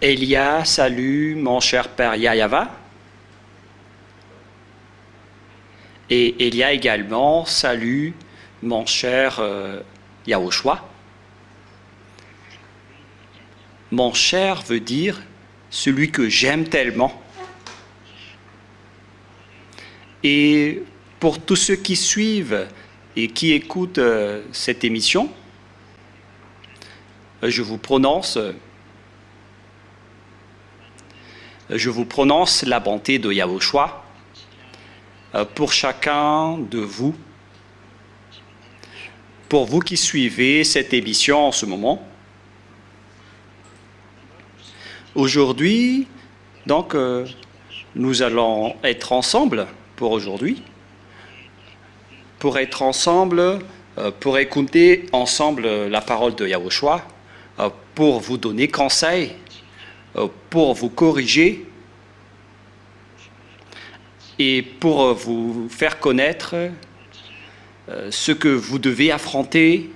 Elia salue mon cher père Yayava. Et Elia également salue mon cher Yahushua. Mon cher veut dire celui que j'aime tellement. Et pour tous ceux qui suivent et qui écoutent cette émission, je vous prononce la bonté de Yahushua pour chacun de vous, pour vous qui suivez cette émission en ce moment. Aujourd'hui, donc, nous allons être ensemble pour aujourd'hui, pour être ensemble, pour écouter ensemble la parole de Yahushua, pour vous donner conseil, pour vous corriger et pour vous faire connaître ce que vous devez affronter,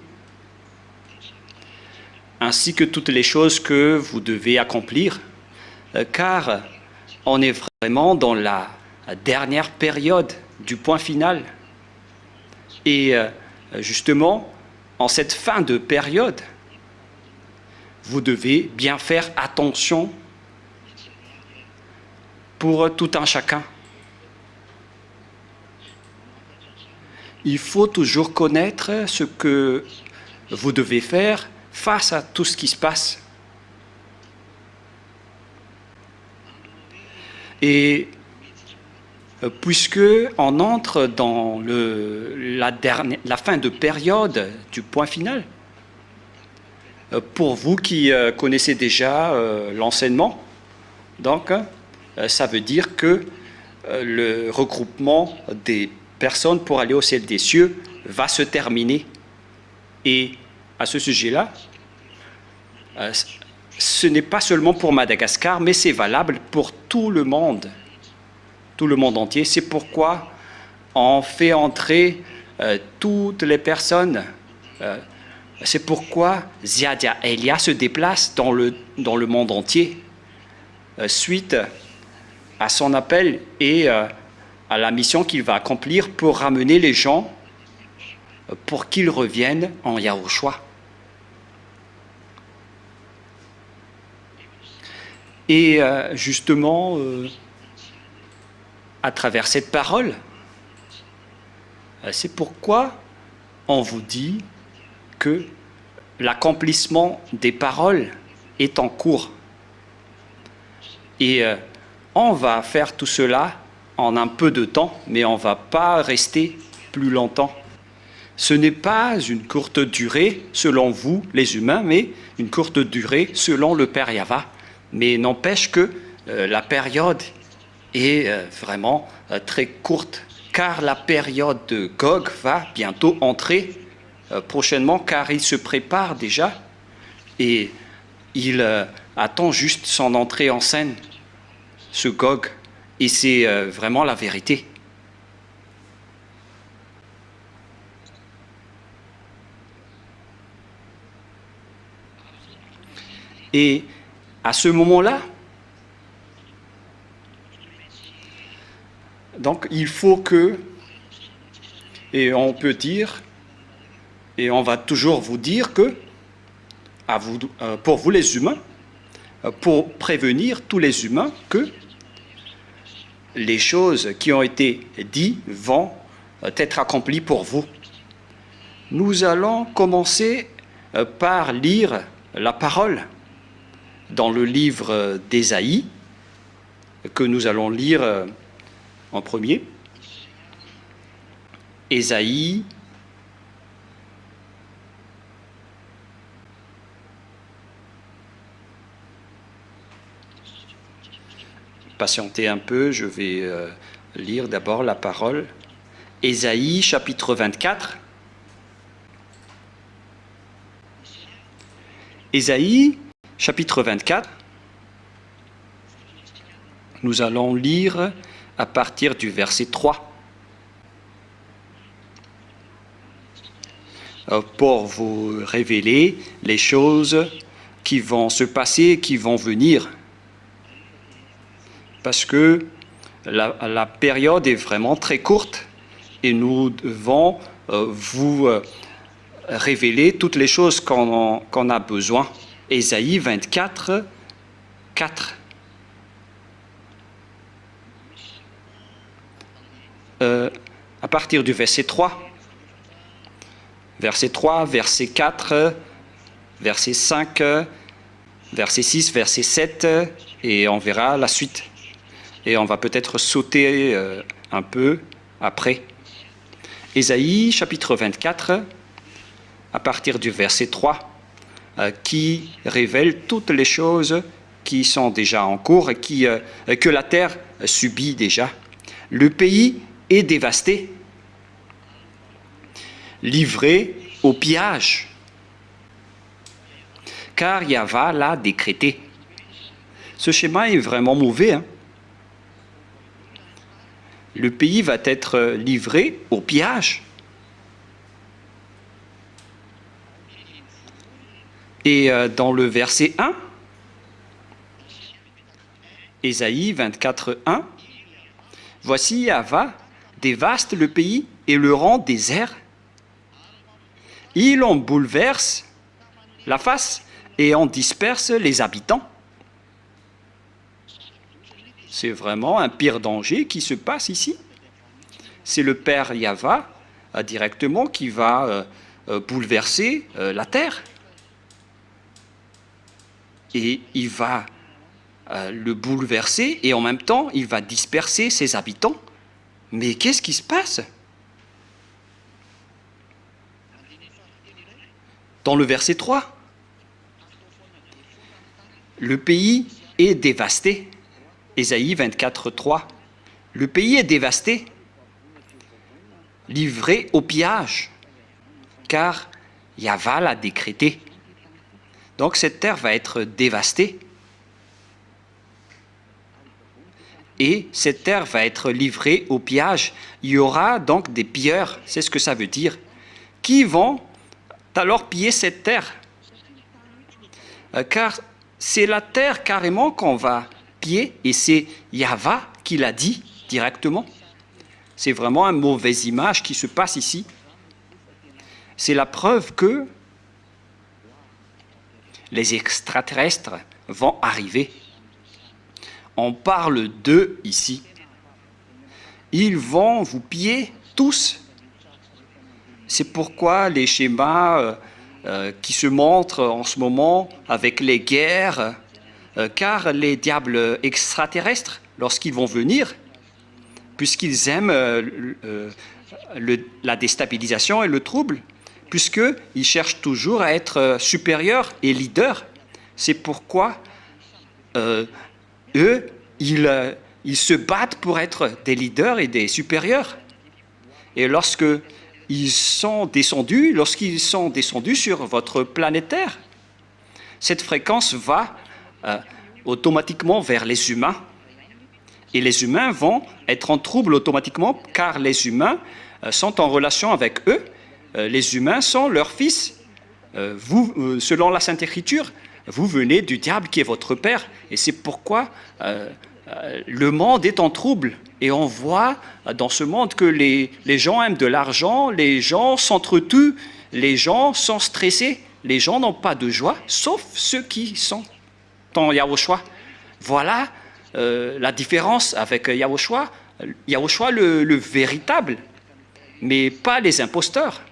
ainsi que toutes les choses que vous devez accomplir, car on est vraiment dans la dernière période du point final. Et justement, en cette fin de période, vous devez bien faire attention pour tout un chacun. Il faut toujours connaître ce que vous devez faire face à tout ce qui se passe. Et puisque on entre dans la fin de période du point final, pour vous qui connaissez déjà l'enseignement, donc ça veut dire que le regroupement des personnes pour aller au ciel des cieux va se terminer. Et à ce sujet-là, ce n'est pas seulement pour Madagascar, mais c'est valable pour tout le monde entier. C'est pourquoi on fait entrer toutes les personnes. C'est pourquoi Ziadia Elia se déplace dans le monde entier suite à son appel et à la mission qu'il va accomplir pour ramener les gens pour qu'ils reviennent en Yahushua. Et justement, à travers cette parole, c'est pourquoi on vous dit que l'accomplissement des paroles est en cours. Et on va faire tout cela en un peu de temps, mais on ne va pas rester plus longtemps. Ce n'est pas une courte durée selon vous, les humains, mais une courte durée selon le Père Yahva. Mais n'empêche que la période est vraiment très courte, car la période de Gog va bientôt entrer prochainement, car il se prépare déjà et il attend juste son entrée en scène, ce Gog, et c'est vraiment la vérité. Et à ce moment-là, donc il faut que, et on peut dire, et on va toujours vous dire que, pour vous les humains, pour prévenir tous les humains que les choses qui ont été dites vont être accomplies pour vous. Nous allons commencer par lire la parole dans le livre d'Ésaïe, que nous allons lire en premier. Ésaïe, patientez un peu, je vais lire d'abord la parole. Ésaïe, chapitre 24. Ésaïe, chapitre 24. Nous allons lire à partir du verset 3. Pour vous révéler les choses qui vont se passer, qui vont venir. Parce que la période est vraiment très courte et nous devons vous révéler toutes les choses qu'on a besoin. Ésaïe 24, 4. À partir du verset 3. Verset 3, verset 4, verset 5, verset 6, verset 7, et on verra la suite. Et on va peut-être sauter un peu après. Ésaïe, chapitre 24, à partir du verset 3, qui révèle toutes les choses qui sont déjà en cours et que la terre subit déjà. Le pays est dévasté, livré au pillage, car Yahva l'a décrété. Ce schéma est vraiment mauvais, hein? Le pays va être livré au pillage. Et dans le verset 1, Ésaïe 24, 1, « Voici Yahva dévaste le pays et le rend désert. Il en bouleverse la face et en disperse les habitants. » C'est vraiment un pire danger qui se passe ici. C'est le Père Yahva directement qui va bouleverser la terre. Et il va le bouleverser et en même temps, il va disperser ses habitants. Mais qu'est-ce qui se passe? Dans le verset 3, le pays est dévasté. Ésaïe 24, 3. Le pays est dévasté, livré au pillage, car Yahva l'a décrété. Donc cette terre va être dévastée. Et cette terre va être livrée au pillage. Il y aura donc des pilleurs, c'est ce que ça veut dire, qui vont alors piller cette terre. Car c'est la terre carrément qu'on va piller, et c'est Yahva qui l'a dit directement. C'est vraiment une mauvaise image qui se passe ici. C'est la preuve que les extraterrestres vont arriver. On parle d'eux ici. Ils vont vous piller tous. C'est pourquoi les schémas qui se montrent en ce moment avec les guerres, car les diables extraterrestres, lorsqu'ils vont venir, puisqu'ils aiment la déstabilisation et le trouble, puisqu'ils cherchent toujours à être supérieurs et leaders, c'est pourquoi eux, ils se battent pour être des leaders et des supérieurs. Et lorsqu'ils sont descendus sur votre planète Terre, cette fréquence va automatiquement vers les humains. Et les humains vont être en trouble automatiquement, car les humains sont en relation avec eux. Les humains sont leurs fils. Vous, selon la Sainte Écriture, vous venez du diable qui est votre père. Et c'est pourquoi le monde est en trouble. Et on voit dans ce monde que les gens aiment de l'argent, les gens s'entretuent, les gens sont stressés, les gens n'ont pas de joie, sauf ceux qui sont en Yahushua. Voilà la différence avec Yahushua. Yahushua le véritable, mais pas les imposteurs.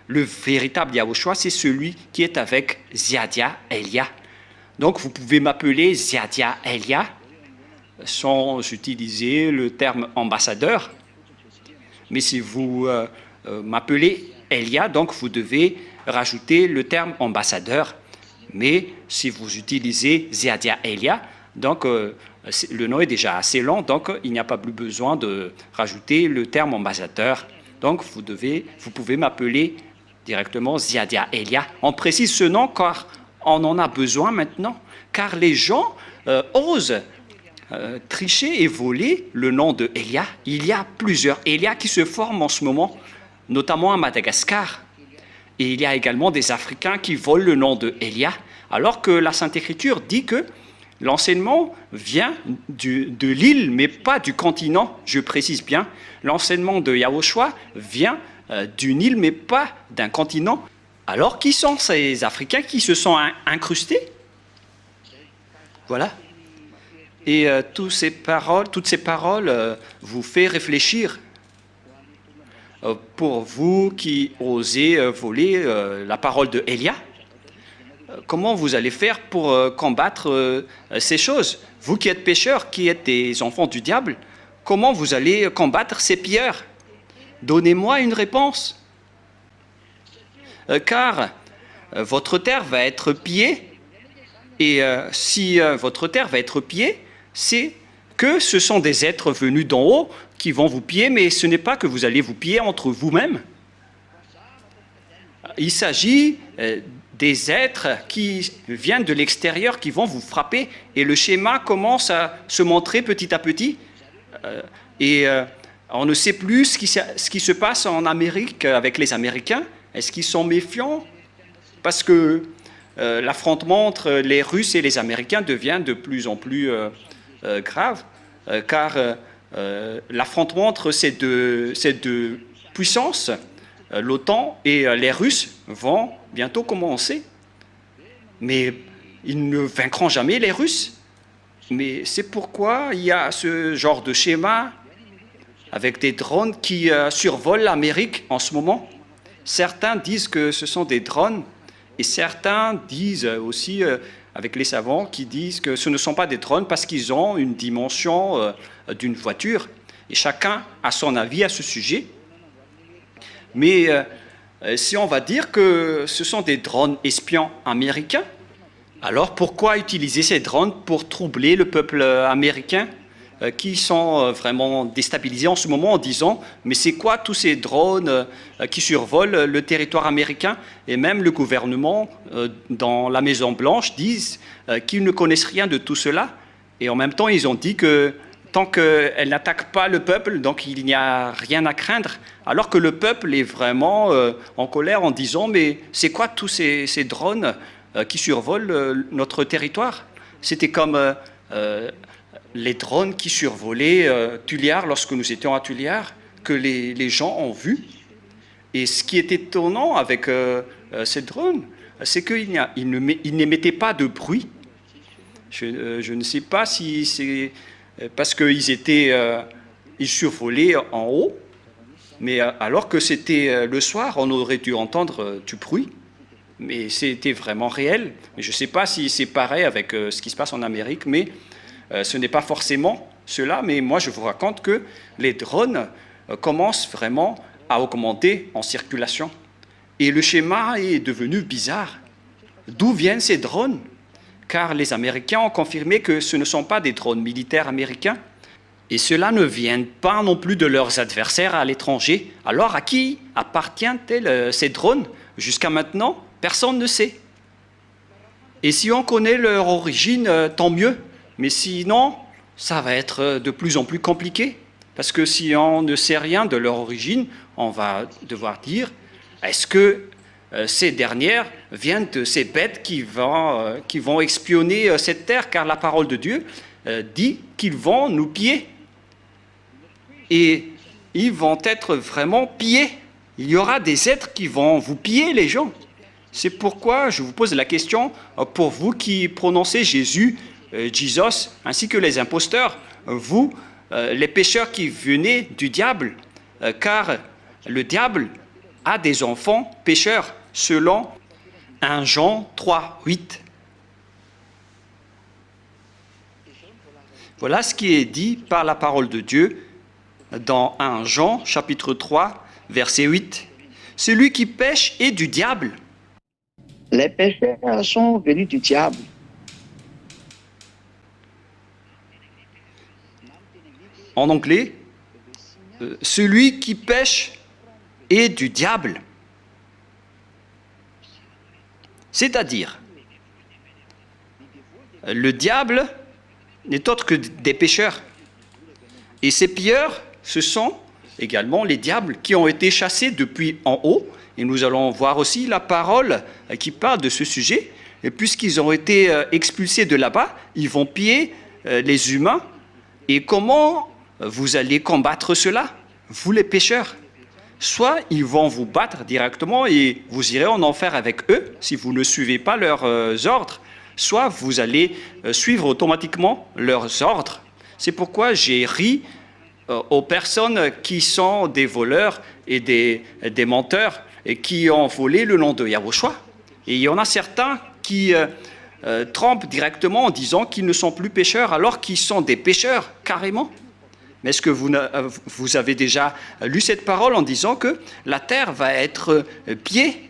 Le véritable Yahushua, c'est celui qui est avec Ziadia Elia. Donc vous pouvez m'appeler Ziadia Elia sans utiliser le terme ambassadeur. Mais si vous m'appelez Elia, donc vous devez rajouter le terme ambassadeur. Mais si vous utilisez Ziadia Elia, donc le nom est déjà assez long, donc il n'y a pas plus besoin de rajouter le terme ambassadeur. Donc vous pouvez m'appeler directement Ziadia Elia. On précise ce nom car on en a besoin maintenant, car les gens osent tricher et voler le nom de Elia. Il y a plusieurs Elia qui se forment en ce moment, notamment à Madagascar. Et il y a également des Africains qui volent le nom de Elia. alors que la Sainte Écriture dit que l'enseignement vient de l'île, mais pas du continent, je précise bien. L'enseignement de Yahushua vient d'une île, mais pas d'un continent. Alors, qui sont ces Africains qui se sont incrustés? Voilà. Et toutes ces paroles vous font réfléchir. Pour vous qui osez voler la parole de Élia, comment vous allez faire pour combattre ces choses? Vous qui êtes pécheurs, qui êtes des enfants du diable, comment vous allez combattre ces pilleurs? Donnez-moi une réponse. Car votre terre va être pillée, et si votre terre va être pillée, c'est que ce sont des êtres venus d'en haut qui vont vous piller, mais ce n'est pas que vous allez vous piller entre vous-mêmes. Il s'agit des êtres qui viennent de l'extérieur, qui vont vous frapper, et le schéma commence à se montrer petit à petit. On ne sait plus ce qui se passe en Amérique avec les Américains. Est-ce qu'ils sont méfiants? Parce que l'affrontement entre les Russes et les Américains devient de plus en plus grave, car l'affrontement entre ces deux puissances, l'OTAN et les Russes, vont bientôt commencer. Mais ils ne vaincront jamais, les Russes. Mais c'est pourquoi il y a ce genre de schéma avec des drones qui survolent l'Amérique en ce moment. Certains disent que ce sont des drones, et certains disent aussi, avec les savants, qui disent que ce ne sont pas des drones parce qu'ils ont une dimension d'une voiture. Et chacun a son avis à ce sujet. Mais si on va dire que ce sont des drones espions américains, alors pourquoi utiliser ces drones pour troubler le peuple américain qui sont vraiment déstabilisés en ce moment en disant « Mais c'est quoi tous ces drones qui survolent le territoire américain ?» Et même le gouvernement dans la Maison-Blanche disent qu'ils ne connaissent rien de tout cela. Et en même temps, ils ont dit que tant qu'elle n'attaque pas le peuple, donc il n'y a rien à craindre. Alors que le peuple est vraiment en colère en disant « Mais c'est quoi tous ces drones qui survolent notre territoire ?» C'était comme les drones qui survolaient Tulliard lorsque nous étions à Tulliard, que les gens ont vu. Et ce qui est étonnant avec ces drones, c'est qu'ils n'émettaient pas de bruit. Je ne sais pas si c'est parce qu'ils survolaient en haut, mais alors que c'était le soir, on aurait dû entendre du bruit. Mais c'était vraiment réel. Mais je ne sais pas si c'est pareil avec ce qui se passe en Amérique, mais ce n'est pas forcément cela. Mais moi, je vous raconte que les drones commencent vraiment à augmenter en circulation. Et le schéma est devenu bizarre. D'où viennent ces drones? Car les Américains ont confirmé que ce ne sont pas des drones militaires américains. Et cela ne vient pas non plus de leurs adversaires à l'étranger. Alors, à qui appartiennent-ils ces drones? Jusqu'à maintenant, personne ne sait. Et si on connaît leur origine, tant mieux. Mais sinon, ça va être de plus en plus compliqué. Parce que si on ne sait rien de leur origine, on va devoir dire, est-ce que ces dernières viennent de ces bêtes qui vont espionner cette terre? Car la parole de Dieu dit qu'ils vont nous piller. Et ils vont être vraiment pillés. Il y aura des êtres qui vont vous piller, les gens. C'est pourquoi je vous pose la question, pour vous qui prononcez Jésus, Jesus, ainsi que les imposteurs, vous, les pécheurs qui venez du diable, car le diable a des enfants pécheurs, selon 1 Jean 3, 8. Voilà ce qui est dit par la parole de Dieu dans 1 Jean, chapitre 3, verset 8. Celui qui pêche est du diable. Les pécheurs sont venus du diable. En anglais, celui qui pêche est du diable. C'est-à-dire, le diable n'est autre que des pécheurs. Et ces pilleurs, ce sont également les diables qui ont été chassés depuis en haut. Et nous allons voir aussi la parole qui parle de ce sujet. et puisqu'ils ont été expulsés de là-bas, ils vont piller les humains. Et comment vous allez combattre cela, vous les pécheurs? Soit ils vont vous battre directement et vous irez en enfer avec eux si vous ne suivez pas leurs ordres, soit vous allez suivre automatiquement leurs ordres. C'est pourquoi j'ai ri aux personnes qui sont des voleurs et des menteurs et qui ont volé le nom de Yahushua. Et il y en a certains qui trompent directement en disant qu'ils ne sont plus pécheurs alors qu'ils sont des pécheurs carrément. Mais est-ce que vous avez déjà lu cette parole en disant que la terre va être pillée?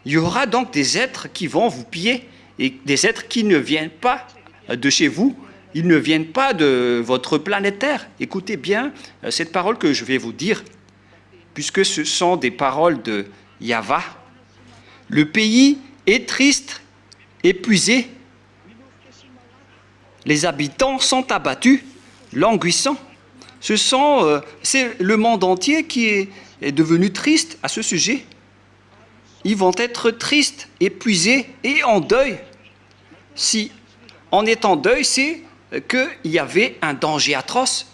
Il y aura donc des êtres qui vont vous piller et des êtres qui ne viennent pas de chez vous, ils ne viennent pas de votre planète Terre. Écoutez bien cette parole que je vais vous dire, puisque ce sont des paroles de Yahva. Le pays est triste, épuisé. Les habitants sont abattus, languissants. C'est le monde entier qui est devenu triste à ce sujet. Ils vont être tristes, épuisés et en deuil. Si on est en deuil, c'est qu'il y avait un danger atroce.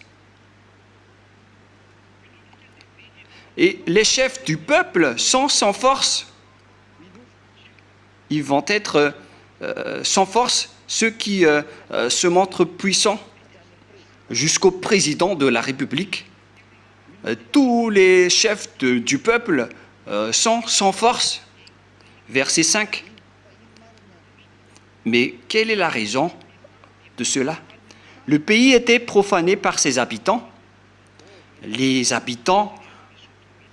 Et les chefs du peuple sont sans force. Ils vont être sans force, ceux qui se montrent puissants. Jusqu'au président de la République. Tous les chefs du peuple sont sans force. Verset 5. Mais quelle est la raison de cela? Le pays était profané par ses habitants. Les habitants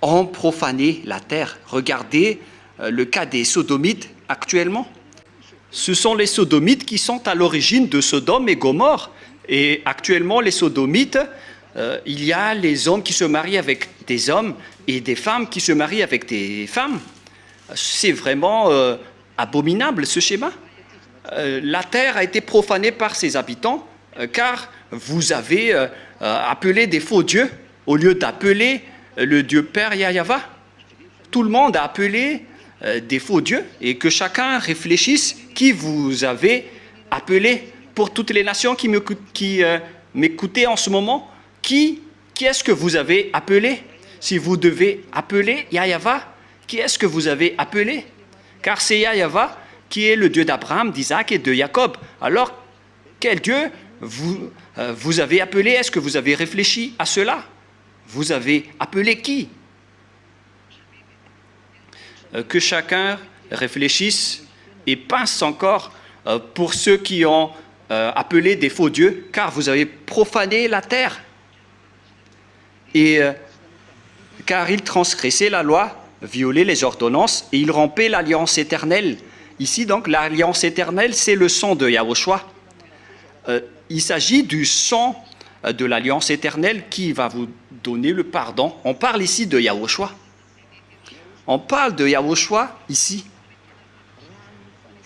ont profané la terre. Regardez le cas des Sodomites actuellement. Ce sont les Sodomites qui sont à l'origine de Sodome et Gomorrhe. Et actuellement, les Sodomites, il y a les hommes qui se marient avec des hommes et des femmes qui se marient avec des femmes. C'est vraiment abominable ce schéma. La terre a été profanée par ses habitants car vous avez appelé des faux dieux au lieu d'appeler le Dieu Père Yahva. Tout le monde a appelé des faux dieux et que chacun réfléchisse qui vous avez appelé. Pour toutes les nations qui m'écoutaient en ce moment, qui est-ce que vous avez appelé? Si vous devez appeler Yahva, qui est-ce que vous avez appelé? Car c'est Yahva qui est le Dieu d'Abraham, d'Isaac et de Jacob. Alors, quel Dieu vous avez appelé? Est-ce que vous avez réfléchi à cela? Vous avez appelé qui? Que chacun réfléchisse et pense encore pour ceux qui ont appelé des faux dieux, car vous avez profané la terre. Et car ils transgressaient la loi, violaient les ordonnances, et ils rompaient l'alliance éternelle. Ici, donc, l'alliance éternelle, c'est le sang de Yahushua. Il s'agit du sang de l'alliance éternelle qui va vous donner le pardon. On parle ici de Yahushua. On parle de Yahushua ici,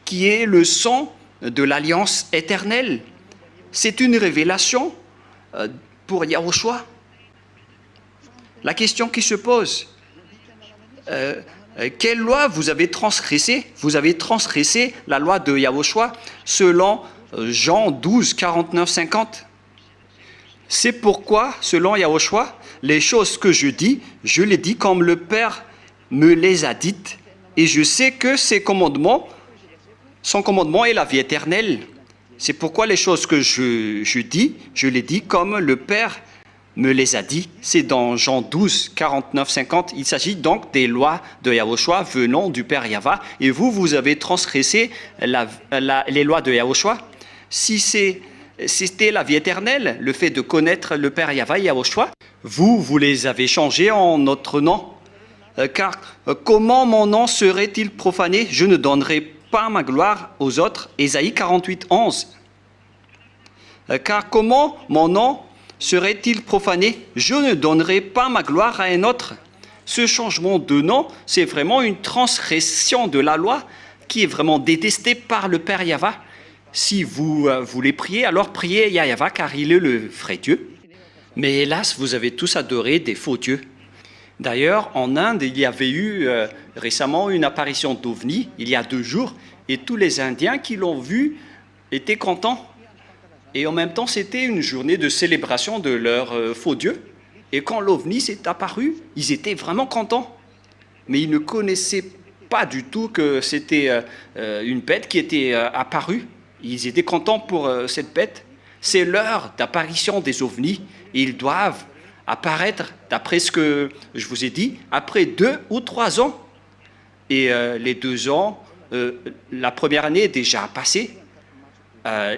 qui est le sang de l'alliance éternelle. C'est une révélation pour Yahushua. La question qui se pose, quelle loi vous avez transgressée? Vous avez transgressé la loi de Yahushua selon Jean 12, 49, 50. C'est pourquoi, selon Yahushua, les choses que je dis, je les dis comme le Père me les a dites, et je sais que son commandement est la vie éternelle. C'est pourquoi les choses que je dis, je les dis comme le Père me les a dit. C'est dans Jean 12, 49, 50. Il s'agit donc des lois de Yahushua venant du Père Yahva. Et vous avez transgressé les lois de Yahushua. Si c'était la vie éternelle, le fait de connaître le Père Yahva et Yahushua, vous les avez changés en notre nom. Car comment mon nom serait-il profané? Je ne donnerai pas ma gloire aux autres. Ésaïe 48, 11. Car comment mon nom serait-il profané? Je ne donnerai pas ma gloire à un autre. Ce changement de nom, c'est vraiment une transgression de la loi qui est vraiment détestée par le Père Yahva. Si vous voulez prier, alors priez Yahva car il est le vrai Dieu. Mais hélas, vous avez tous adoré des faux dieux. D'ailleurs, en Inde, il y avait eu récemment une apparition d'OVNI, il y a 2 jours, et tous les Indiens qui l'ont vu étaient contents. Et en même temps, c'était une journée de célébration de leur faux Dieu. Et quand l'OVNI s'est apparu, ils étaient vraiment contents. Mais ils ne connaissaient pas du tout que c'était une bête qui était apparue. Ils étaient contents pour cette bête. C'est l'heure d'apparition des ovnis. Et ils doivent apparaître, d'après ce que je vous ai dit, après 2 ou 3 ans. Et les 2 ans, la première année est déjà passée.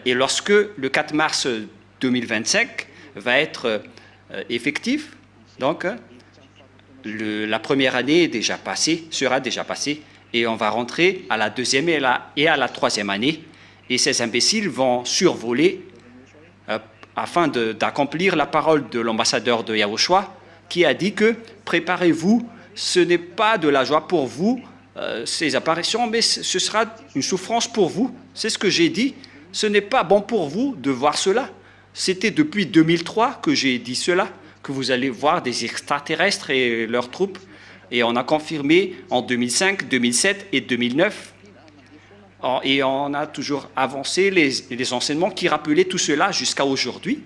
Et lorsque le 4 mars 2025 va être effectif, donc la première année est déjà passée, sera déjà passée, et on va rentrer à la 2e et à la 3e année. Et ces imbéciles vont survoler afin d'accomplir la parole de l'ambassadeur de Yahushua qui a dit que préparez-vous, ce n'est pas de la joie pour vous, ces apparitions, mais ce sera une souffrance pour vous. C'est ce que j'ai dit. Ce n'est pas bon pour vous de voir cela. C'était depuis 2003 que j'ai dit cela, que vous allez voir des extraterrestres et leurs troupes. Et on a confirmé en 2005, 2007 et 2009. Et on a toujours avancé les enseignements qui rappelaient tout cela jusqu'à aujourd'hui.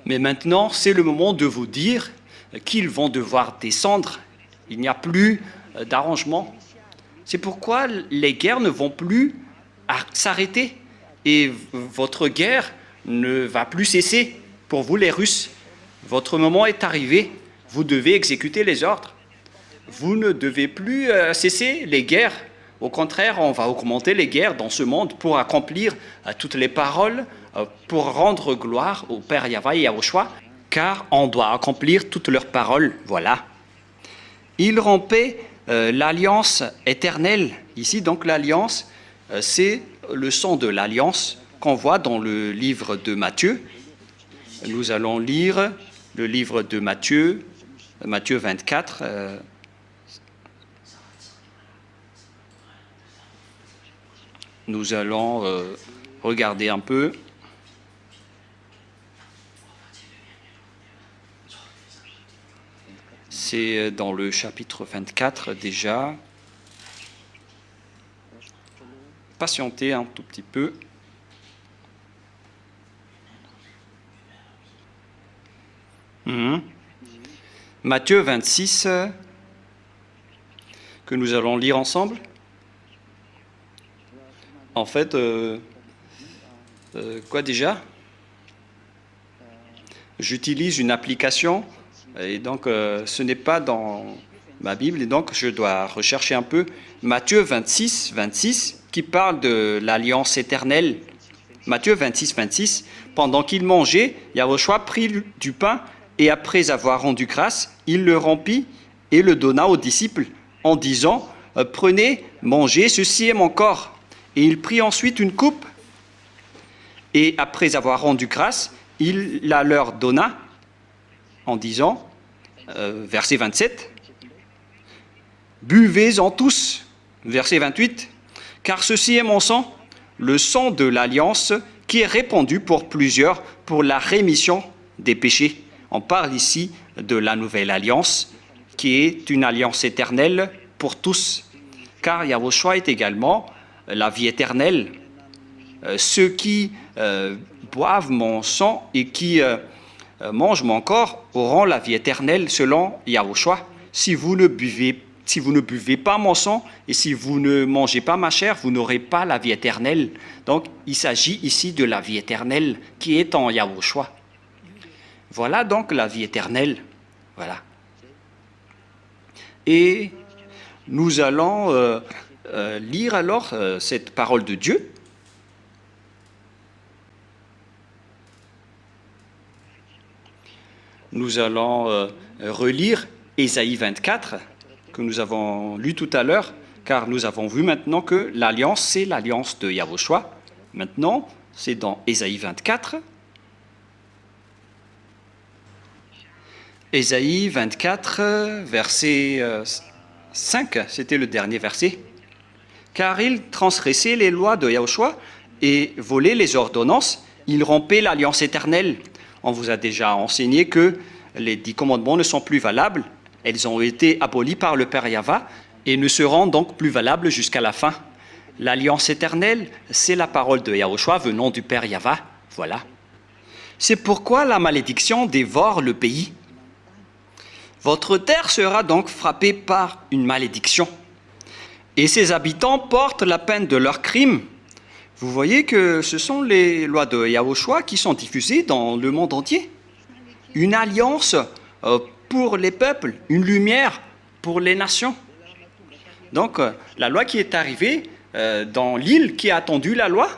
Mais maintenant, c'est le moment de vous dire qu'ils vont devoir descendre. Il n'y a plus d'arrangement. C'est pourquoi les guerres ne vont plus s'arrêter. Et votre guerre ne va plus cesser. Pour vous, les Russes, votre moment est arrivé. Vous devez exécuter les ordres. Vous ne devez plus cesser les guerres. Au contraire, on va augmenter les guerres dans ce monde pour accomplir toutes les paroles, pour rendre gloire au Père Yahweh et Yahushua, car on doit accomplir toutes leurs paroles. Voilà. Il rompait l'alliance éternelle. Ici, donc, l'alliance, c'est le sang de l'alliance qu'on voit dans le livre de Matthieu. Nous allons lire le livre de Matthieu, Matthieu 24. Nous allons regarder un peu. C'est dans le chapitre 24 déjà. Patientez un tout petit peu. Matthieu 26, que nous allons lire ensemble. En fait, quoi déjà? J'utilise une application et donc ce n'est pas dans ma Bible et donc je dois rechercher un peu. Matthieu 26, 26, qui parle de l'alliance éternelle. Matthieu 26, 26, pendant qu'il mangeait, Yahushua prit du pain et après avoir rendu grâce, il le rompit et le donna aux disciples en disant « Prenez, mangez, ceci est mon corps ». Et il prit ensuite une coupe et après avoir rendu grâce, il la leur donna en disant, verset 27, « Buvez-en tous », verset 28, « car ceci est mon sang, le sang de l'alliance qui est répandu pour plusieurs pour la rémission des péchés. » On parle ici de la nouvelle alliance qui est une alliance éternelle pour tous, car Yahushua est également la vie éternelle. Ceux qui boivent mon sang et qui mangent mon corps auront la vie éternelle selon Yahushua. Si vous ne buvez pas mon sang et si vous ne mangez pas ma chair, vous n'aurez pas la vie éternelle. Donc, il s'agit ici de la vie éternelle qui est en Yahushua. Voilà donc la vie éternelle. Voilà. Et nous allons lire alors cette parole de Dieu. Nous allons relire Ésaïe 24, que nous avons lu tout à l'heure, car nous avons vu maintenant que l'alliance, c'est l'alliance de Yahushua. Maintenant, c'est dans Ésaïe 24. Ésaïe 24, verset 5, c'était le dernier verset. « Car il transgressait les lois de Yahushua et volait les ordonnances, il rompait l'alliance éternelle. » On vous a déjà enseigné que les 10 commandements ne sont plus valables. Elles ont été abolies par le Père Yahweh et ne seront donc plus valables jusqu'à la fin. L'alliance éternelle, c'est la parole de Yahushua venant du Père Yahva. Voilà. C'est pourquoi la malédiction dévore le pays. Votre terre sera donc frappée par une malédiction. Et ses habitants portent la peine de leurs crimes. Vous voyez que ce sont les lois de Yahushua qui sont diffusées dans le monde entier. Une alliance pour les peuples, une lumière pour les nations. Donc, la loi qui est arrivée dans l'île qui a attendu la loi,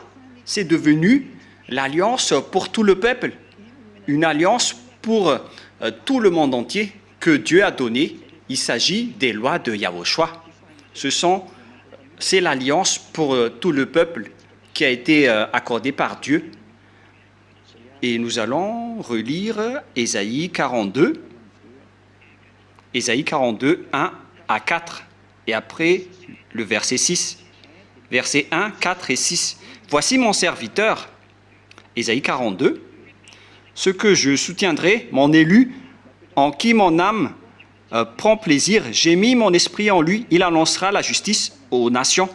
c'est devenu l'alliance pour tout le peuple, une alliance pour tout le monde entier que Dieu a donnée. Il s'agit des lois de Yahushua. C'est l'alliance pour tout le peuple qui a été accordée par Dieu. Et nous allons relire Ésaïe 42, 1 à 4, et après le verset 6. Versets 1, 4 et 6. Voici mon serviteur, Ésaïe 42, ce que je soutiendrai, mon élu, en qui mon âme prend plaisir. J'ai mis mon esprit en lui, il annoncera la justice aux nations.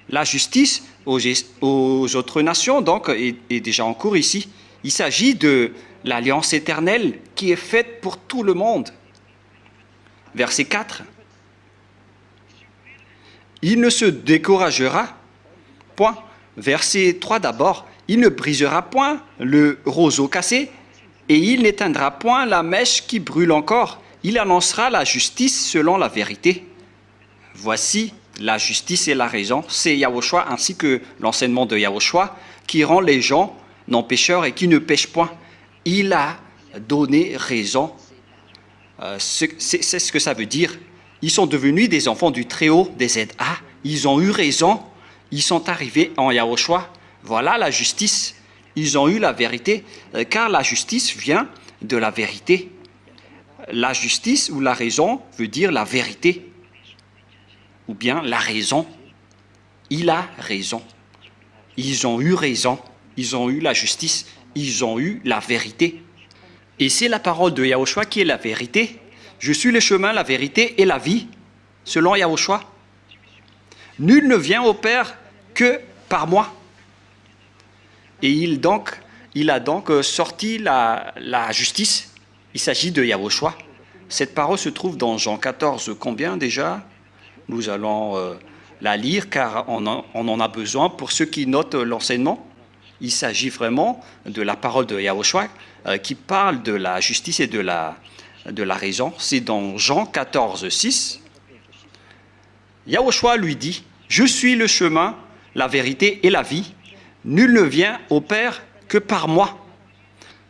La justice aux autres nations, donc, est déjà en cours ici. Il s'agit de l'alliance éternelle qui est faite pour tout le monde. Verset 4. Il ne se découragera point. Verset 3 d'abord. Il ne brisera point le roseau cassé et il n'éteindra point la mèche qui brûle encore. Il annoncera la justice selon la vérité. Voici la justice et la raison. C'est Yahushua ainsi que l'enseignement de Yahushua qui rend les gens non pécheurs et qui ne pêchent point. Il a donné raison. C'est ce que ça veut dire. Ils sont devenus des enfants du Très-Haut, des ZA. Ils ont eu raison. Ils sont arrivés en Yahushua. Voilà la justice. Ils ont eu la vérité, car la justice vient de la vérité. La justice ou la raison veut dire la vérité, ou bien la raison. Il a raison. Ils ont eu raison. Ils ont eu la justice. Ils ont eu la vérité. Et c'est la parole de Yahushua qui est la vérité. Je suis le chemin, la vérité et la vie, selon Yahushua. Nul ne vient au Père que par moi. Et il a donc sorti la justice. Il s'agit de Yahushua. Cette parole se trouve dans Jean 14, combien déjà? Nous allons la lire car on en a besoin pour ceux qui notent l'enseignement. Il s'agit vraiment de la parole de Yahushua qui parle de la justice et de la raison. C'est dans Jean 14, 6. Yahushua lui dit, « Je suis le chemin, la vérité et la vie. Nul ne vient au Père que par moi. »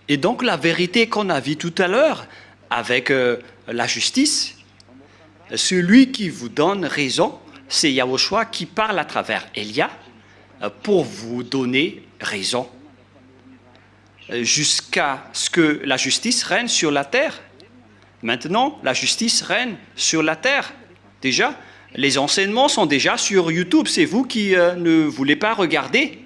Et donc la vérité qu'on a vue tout à l'heure avec la justice, celui qui vous donne raison, c'est Yahushua qui parle à travers Élia pour vous donner raison. Jusqu'à ce que la justice règne sur la terre. Maintenant, la justice règne sur la terre. Déjà, les enseignements sont déjà sur YouTube. C'est vous qui ne voulez pas regarder.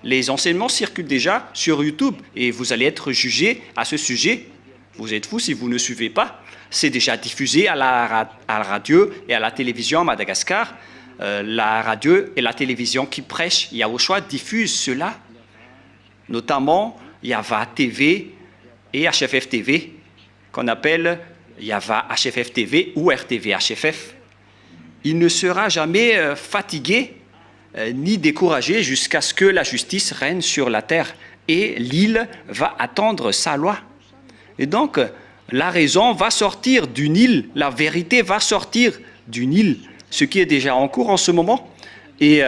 Les enseignements circulent déjà sur YouTube et vous allez être jugé à ce sujet. Vous êtes fous si vous ne suivez pas. C'est déjà diffusé à la radio et à la télévision à Madagascar. La radio et la télévision qui prêchent Yahushua diffusent cela. Notamment Yahva TV et HFF TV, qu'on appelle Yahva HFF TV ou RTV HFF. Il ne sera jamais fatigué ni découragé jusqu'à ce que la justice règne sur la terre et l'île va attendre sa loi. Et donc, la raison va sortir d'une île, la vérité va sortir d'une île, ce qui est déjà en cours en ce moment. Et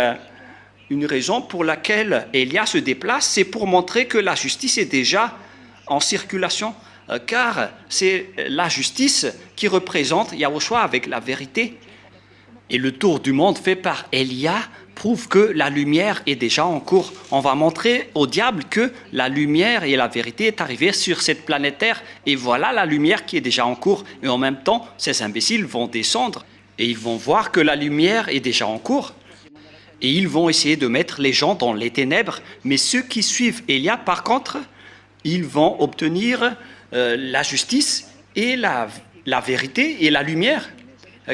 une raison pour laquelle Élia se déplace, c'est pour montrer que la justice est déjà en circulation, car c'est la justice qui représente Yahushua avec la vérité. Et le tour du monde fait par Élia prouve que la lumière est déjà en cours. On va montrer au diable que la lumière et la vérité est arrivée sur cette planète Terre. Et voilà la lumière qui est déjà en cours. Et en même temps, ces imbéciles vont descendre et ils vont voir que la lumière est déjà en cours. Et ils vont essayer de mettre les gens dans les ténèbres. Mais ceux qui suivent Élia, par contre, ils vont obtenir la justice et la vérité et la lumière.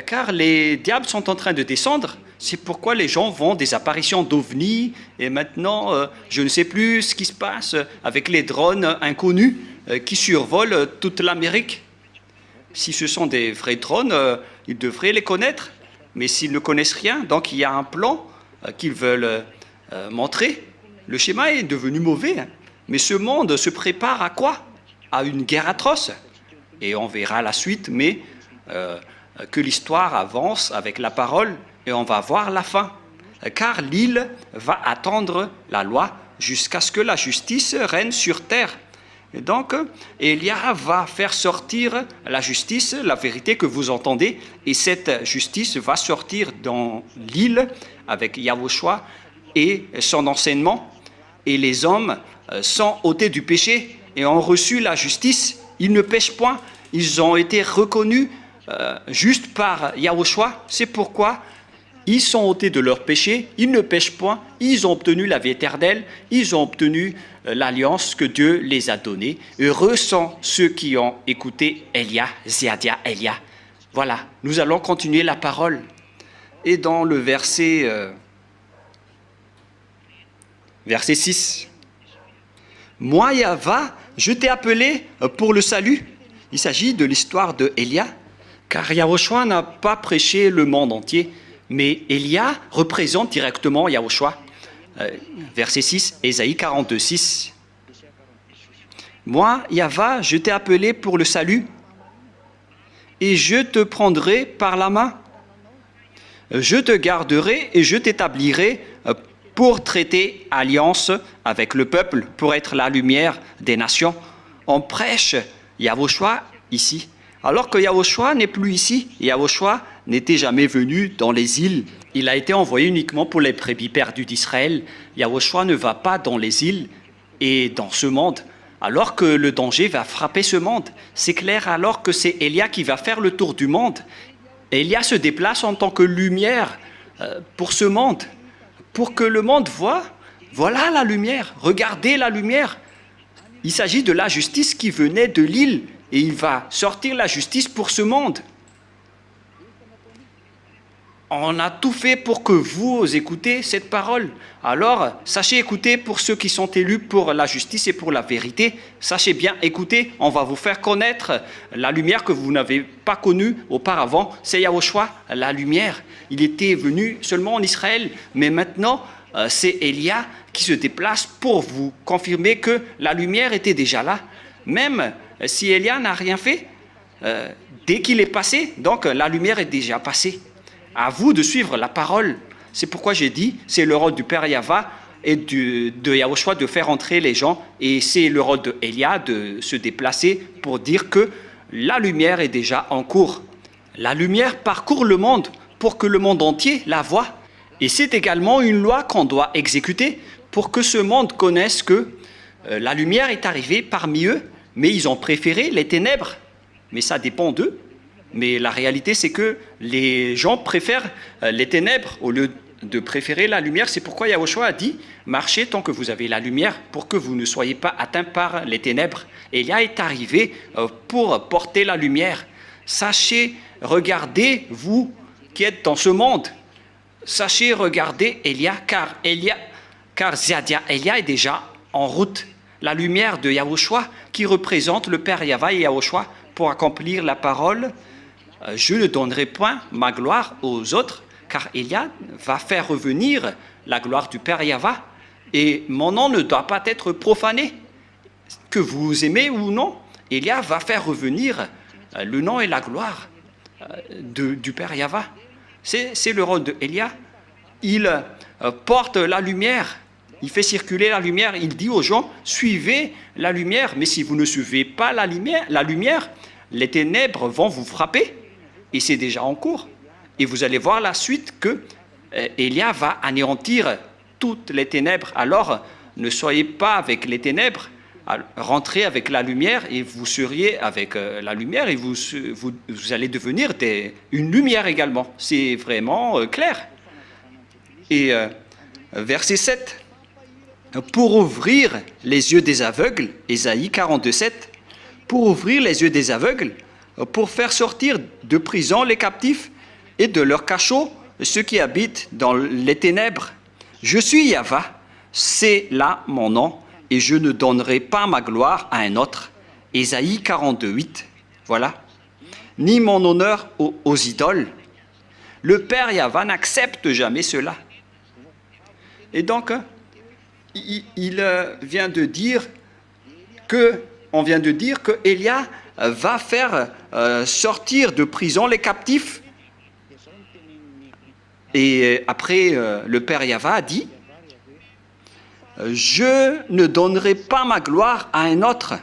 Car les diables sont en train de descendre. C'est pourquoi les gens font des apparitions d'ovnis et maintenant, je ne sais plus ce qui se passe avec les drones inconnus qui survolent toute l'Amérique. Si ce sont des vrais drones, ils devraient les connaître. Mais s'ils ne connaissent rien, donc il y a un plan qu'ils veulent montrer. Le schéma est devenu mauvais. Mais ce monde se prépare à quoi? À une guerre atroce. Et on verra la suite, mais que l'histoire avance avec la parole et on va voir la fin. Car l'île va attendre la loi jusqu'à ce que la justice règne sur terre. Et donc, Élia va faire sortir la justice, la vérité que vous entendez, et cette justice va sortir dans l'île avec Yahushua et son enseignement. Et les hommes sont ôtés du péché et ont reçu la justice. Ils ne pêchent point, ils ont été reconnus juste par Yahushua. C'est pourquoi ils sont ôtés de leur péché, ils ne pêchent point, ils ont obtenu la vie éternelle, ils ont obtenu l'alliance que Dieu les a donnée. Heureux sont ceux qui ont écouté Elia, Ziadia, Elia. Voilà, nous allons continuer la parole. Et dans le verset 6, « Moi, Yahva, je t'ai appelé pour le salut. » Il s'agit de l'histoire de Elia, car Yahushua n'a pas prêché le monde entier, mais Elia représente directement Yahushua. Verset 6, Ésaïe 42, 6. « Moi, Yahva, je t'ai appelé pour le salut, et je te prendrai par la main. Je te garderai et je t'établirai pour traiter alliance avec le peuple, pour être la lumière des nations. » On prêche Yahushua ici. Alors que Yahushua n'est plus ici, Yahushua n'était jamais venu dans les îles. Il a été envoyé uniquement pour les brebis perdues d'Israël. Yahushua ne va pas dans les îles et dans ce monde. Alors que le danger va frapper ce monde. C'est clair alors que c'est Élia qui va faire le tour du monde. Élia se déplace en tant que lumière pour ce monde. Pour que le monde voit, voilà la lumière, regardez la lumière. Il s'agit de la justice qui venait de l'île. Et il va sortir la justice pour ce monde. On a tout fait pour que vous écoutez cette parole. Alors, sachez écouter pour ceux qui sont élus pour la justice et pour la vérité. Sachez bien écouter, on va vous faire connaître la lumière que vous n'avez pas connue auparavant. C'est Yahushua, la lumière. Il était venu seulement en Israël, mais maintenant, c'est Élia qui se déplace pour vous confirmer que la lumière était déjà là. Même si Élia n'a rien fait, dès qu'il est passé, donc la lumière est déjà passée. À vous de suivre la parole. C'est pourquoi j'ai dit, c'est le rôle du Père Yahva et de Yahushua de faire entrer les gens, et c'est le rôle de Élia de se déplacer pour dire que la lumière est déjà en cours. La lumière parcourt le monde pour que le monde entier la voie. Et c'est également une loi qu'on doit exécuter pour que ce monde connaisse que la lumière est arrivée parmi eux, mais ils ont préféré les ténèbres. Mais ça dépend d'eux. Mais la réalité, c'est que les gens préfèrent les ténèbres au lieu de préférer la lumière. C'est pourquoi Yahushua a dit « Marchez tant que vous avez la lumière pour que vous ne soyez pas atteints par les ténèbres. » Élia est arrivé pour porter la lumière. Sachez, regardez, vous qui êtes dans ce monde, sachez regarder Élia, car Ziadia, Élia est déjà en route. La lumière de Yahushua qui représente le Père Yahva et Yahushua pour accomplir la parole. Je ne donnerai point ma gloire aux autres, car Élia va faire revenir la gloire du Père Yahva, et mon nom ne doit pas être profané. Que vous aimez ou non, Élia va faire revenir le nom et la gloire du Père Yahva. C'est le rôle d'Élia. Il porte la lumière. Il fait circuler la lumière, il dit aux gens, suivez la lumière, mais si vous ne suivez pas la lumière, les ténèbres vont vous frapper, et c'est déjà en cours. Et vous allez voir la suite que Élia va anéantir toutes les ténèbres. Alors, ne soyez pas avec les ténèbres, rentrez avec la lumière, et vous seriez avec la lumière, et vous allez devenir une lumière également. C'est vraiment clair. Et verset 7. Pour ouvrir les yeux des aveugles, Ésaïe 42, 7, pour ouvrir les yeux des aveugles, pour faire sortir de prison les captifs et de leur cachot ceux qui habitent dans les ténèbres. Je suis Yahva, c'est là mon nom, et je ne donnerai pas ma gloire à un autre. Ésaïe 42, 8. Voilà. Ni mon honneur aux idoles. Le Père Yahva n'accepte jamais cela. Et donc, il vient de dire que Élia va faire sortir de prison les captifs. Et après, le Père Yahva a dit, je ne donnerai pas ma gloire à un autre,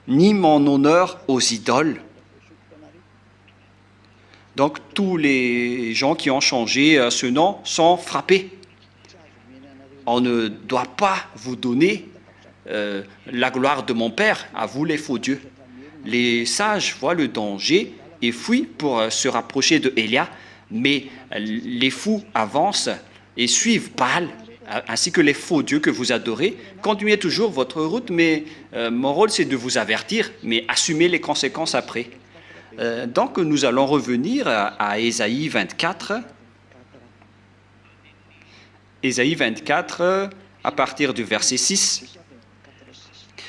ni mon honneur aux idoles. Donc tous les gens qui ont changé ce nom sont frappés. On ne doit pas vous donner la gloire de mon Père, à vous les faux dieux. Les sages voient le danger et fuient pour se rapprocher de Élia, mais les fous avancent et suivent Baal, ainsi que les faux dieux que vous adorez. Continuez toujours votre route, mais mon rôle c'est de vous avertir, mais assumez les conséquences après. Donc nous allons revenir à Ésaïe 24. Ésaïe 24, à partir du verset 6.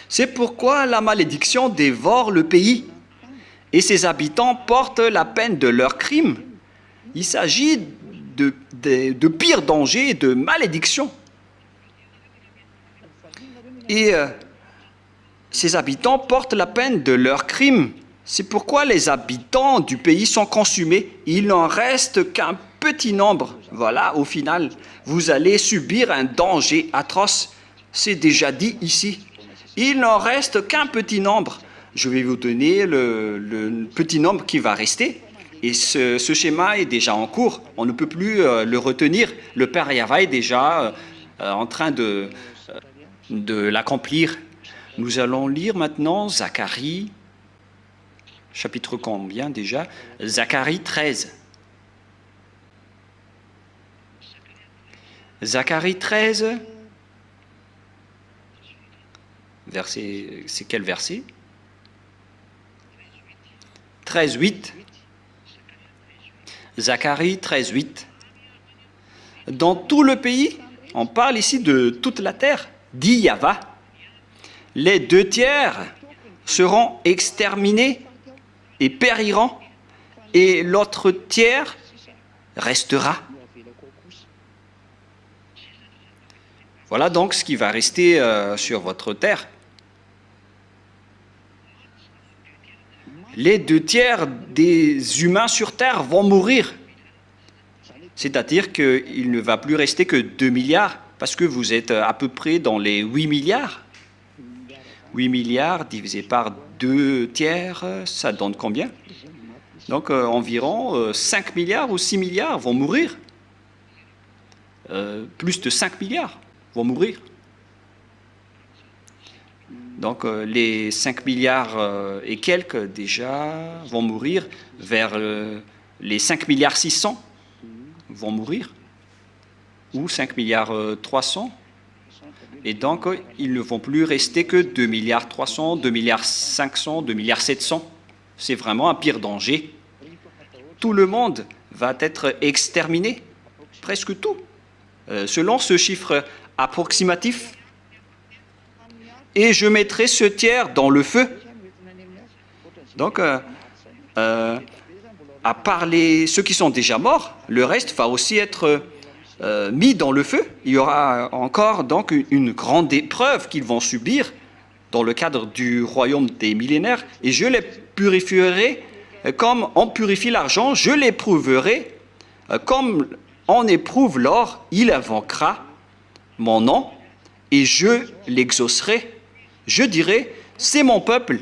C'est pourquoi la malédiction dévore le pays et ses habitants portent la peine de leurs crimes. Il s'agit de pires dangers et de malédictions. Et ces habitants portent la peine de leurs crimes. C'est pourquoi les habitants du pays sont consumés. Il n'en reste qu'un petit nombre. Voilà, au final, vous allez subir un danger atroce. C'est déjà dit ici. Il n'en reste qu'un petit nombre. Je vais vous donner le petit nombre qui va rester. Et ce schéma est déjà en cours. On ne peut plus le retenir. Le Père Yahva est déjà en train de l'accomplir. Nous allons lire maintenant Zacharie, chapitre combien déjà? Zacharie 13. Zacharie 13, verset, c'est quel verset? 13, 8. Zacharie 13, 8. Dans tout le pays, on parle ici de toute la terre, dit Yahva, les 2/3 seront exterminés et périront, et l'autre tiers restera. Voilà donc ce qui va rester sur votre terre. Les 2/3 des humains sur terre vont mourir. C'est-à-dire qu'il ne va plus rester que 2 milliards, parce que vous êtes à peu près dans les 8 milliards. 8 milliards divisé par 2/3, ça donne combien? Donc environ 5 milliards ou 6 milliards vont mourir. Plus de 5 milliards vont mourir. Donc les 5 milliards et quelques déjà vont mourir, vers les 5 milliards 600 vont mourir, ou 5 milliards 300. Et donc ils ne vont plus rester que 2 milliards 300, 2 milliards 500, 2 milliards 700. C'est vraiment un pire danger. Tout le monde va être exterminé, presque tout, selon ce chiffre approximatif. Et je mettrai ce tiers dans le feu. Donc, à part ceux qui sont déjà morts, le reste va aussi être mis dans le feu. Il y aura encore donc une grande épreuve qu'ils vont subir dans le cadre du royaume des millénaires. Et je les purifierai comme on purifie l'argent, je l'éprouverai comme on éprouve l'or. Il invoquera mon nom et je l'exaucerai. Je dirai, c'est mon peuple,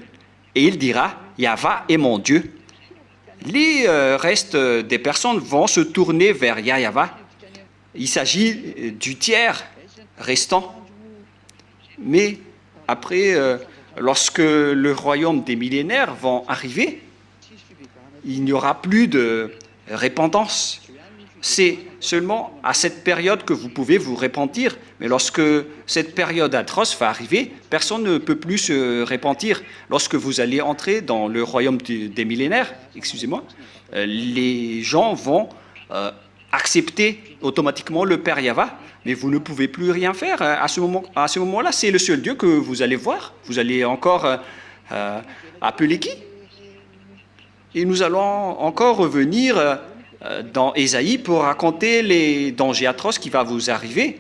et il dira, Yahva est mon Dieu. Les restes des personnes vont se tourner vers Yahva. Il s'agit du tiers restant. Mais après, lorsque le royaume des millénaires vont arriver, il n'y aura plus de repentance. C'est seulement à cette période que vous pouvez vous repentir. Mais lorsque cette période atroce va arriver, personne ne peut plus se repentir. Lorsque vous allez entrer dans le royaume des millénaires, excusez-moi, les gens vont accepter automatiquement le Père Yahva, mais vous ne pouvez plus rien faire à ce moment-là. C'est le seul Dieu que vous allez voir. Vous allez encore appeler qui? Et nous allons encore revenir dans Ésaïe pour raconter les dangers atroces qui vont vous arriver.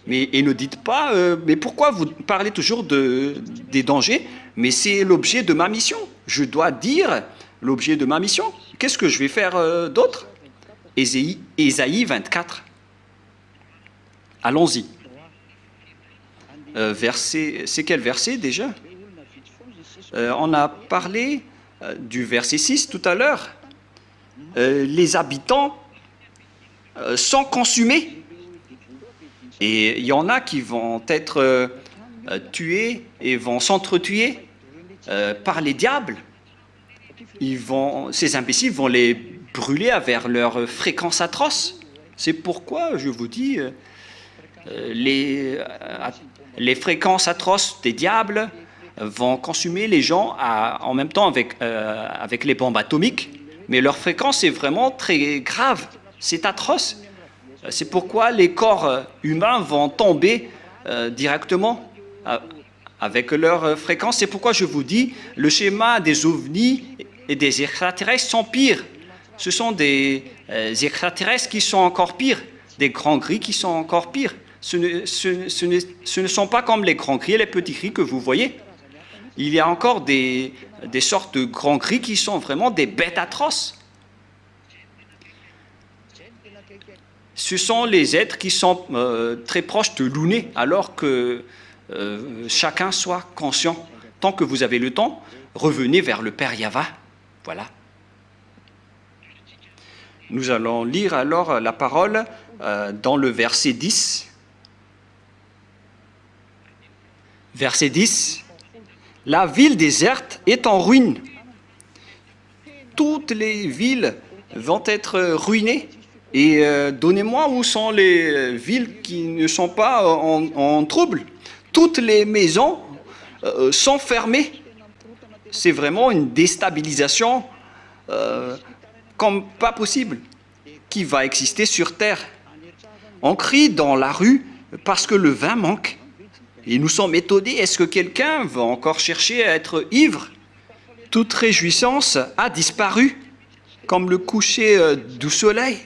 Et ne dites pas, mais pourquoi vous parlez toujours des dangers? Mais c'est l'objet de ma mission. Je dois dire l'objet de ma mission. Qu'est-ce que je vais faire d'autre? Ésaïe 24. Allons-y. C'est quel verset déjà? On a parlé du verset 6 tout à l'heure. Les habitants sont consumés. Et il y en a qui vont être tués et vont s'entretuer par les diables. Ces imbéciles vont les brûler avec leur fréquence atroce. C'est pourquoi je vous dis, les fréquences atroces des diables vont consumer les gens en même temps avec les bombes atomiques. Mais leur fréquence est vraiment très grave, c'est atroce. C'est pourquoi les corps humains vont tomber directement avec leur fréquence. C'est pourquoi je vous dis, le schéma des ovnis et des extraterrestres sont pires. Ce sont des extraterrestres qui sont encore pires, des grands gris qui sont encore pires. Ce ne sont pas comme les grands gris et les petits gris que vous voyez. Il y a encore des sortes de grands gris qui sont vraiment des bêtes atroces. Ce sont les êtres qui sont très proches de l'Uné, alors que chacun soit conscient. Tant que vous avez le temps, revenez vers le Père Yahva. Voilà. Nous allons lire alors la parole dans le verset 10. Verset 10. La ville déserte est en ruine. Toutes les villes vont être ruinées. Et donnez-moi où sont les villes qui ne sont pas en trouble. Toutes les maisons sont fermées. C'est vraiment une déstabilisation comme pas possible qui va exister sur Terre. On crie dans la rue parce que le vin manque. Et nous sommes étonnés, est-ce que quelqu'un va encore chercher à être ivre? Toute réjouissance a disparu, comme le coucher du soleil.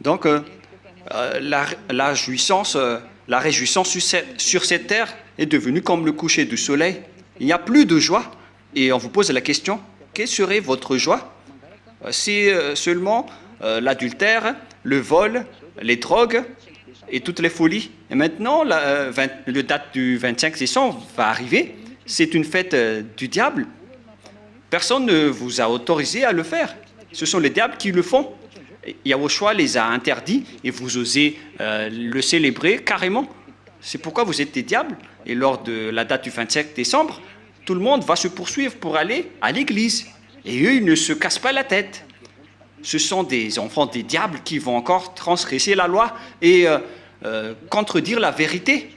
Donc, la réjouissance sur cette terre est devenue comme le coucher du soleil. Il n'y a plus de joie. Et on vous pose la question, quelle serait votre joie? C'est seulement l'adultère, le vol, les drogues et toutes les folies. Et maintenant, le date du 25 décembre va arriver. C'est une fête du diable. Personne ne vous a autorisé à le faire. Ce sont les diables qui le font. Yahushua les a interdits et vous osez le célébrer carrément. C'est pourquoi vous êtes des diables. Et lors de la date du 25 décembre, tout le monde va se poursuivre pour aller à l'église. Et eux, ils ne se cassent pas la tête. Ce sont des enfants des diables qui vont encore transgresser la loi et contredire la vérité.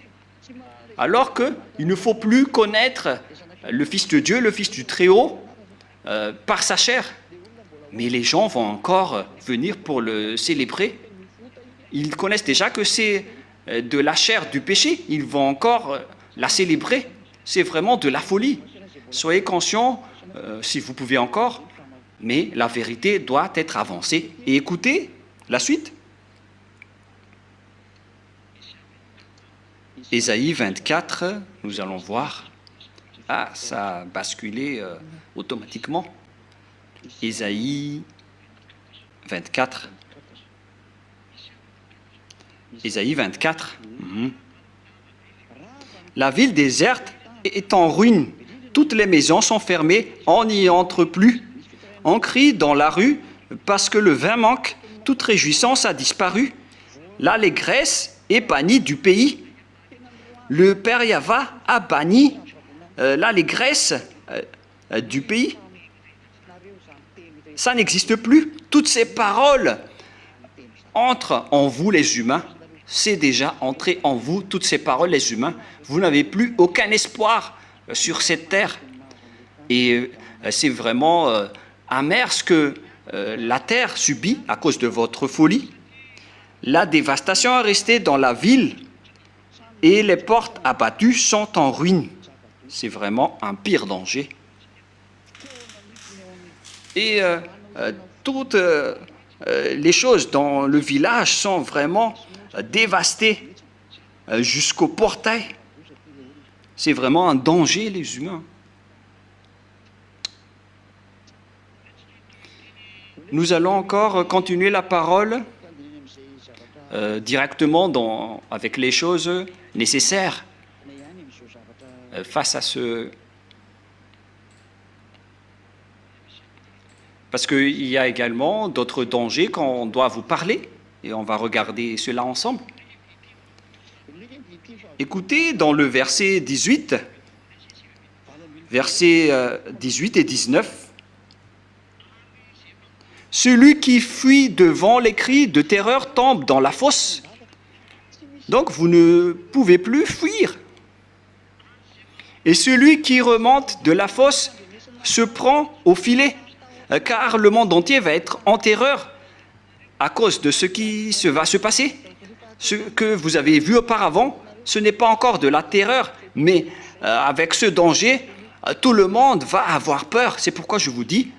Alors qu'il ne faut plus connaître le Fils de Dieu, le Fils du Très-Haut, par sa chair. Mais les gens vont encore venir pour le célébrer. Ils connaissent déjà que c'est de la chair du péché. Ils vont encore la célébrer. C'est vraiment de la folie. Soyez conscients, si vous pouvez encore, mais la vérité doit être avancée. Et écoutez la suite. Ésaïe 24, nous allons voir. Ah, ça a basculé automatiquement. Ésaïe 24. Ésaïe 24. La ville déserte est en ruine. Toutes les maisons sont fermées, on n'y entre plus. On crie dans la rue parce que le vin manque. Toute réjouissance a disparu. L'allégresse est bannie du pays. Le Père Yahva a banni l'allégresse du pays. Ça n'existe plus. Toutes ces paroles entrent en vous les humains. C'est déjà entré en vous, toutes ces paroles les humains. Vous n'avez plus aucun espoir sur cette terre. Et c'est vraiment amer ce que la terre subit à cause de votre folie. La dévastation est restée dans la ville et les portes abattues sont en ruine. C'est vraiment un pire danger. Et toutes les choses dans le village sont vraiment dévastées jusqu'au portail. C'est vraiment un danger, les humains. Nous allons encore continuer la parole directement avec les choses nécessaires face à ce... Parce qu'il y a également d'autres dangers qu'on doit vous parler, et on va regarder cela ensemble. Écoutez dans le verset 18, versets 18 et 19. Celui qui fuit devant les cris de terreur tombe dans la fosse. Donc vous ne pouvez plus fuir. Et celui qui remonte de la fosse se prend au filet, car le monde entier va être en terreur à cause de ce qui va se passer. Ce que vous avez vu auparavant, ce n'est pas encore de la terreur, mais avec ce danger, tout le monde va avoir peur. C'est pourquoi je vous dis,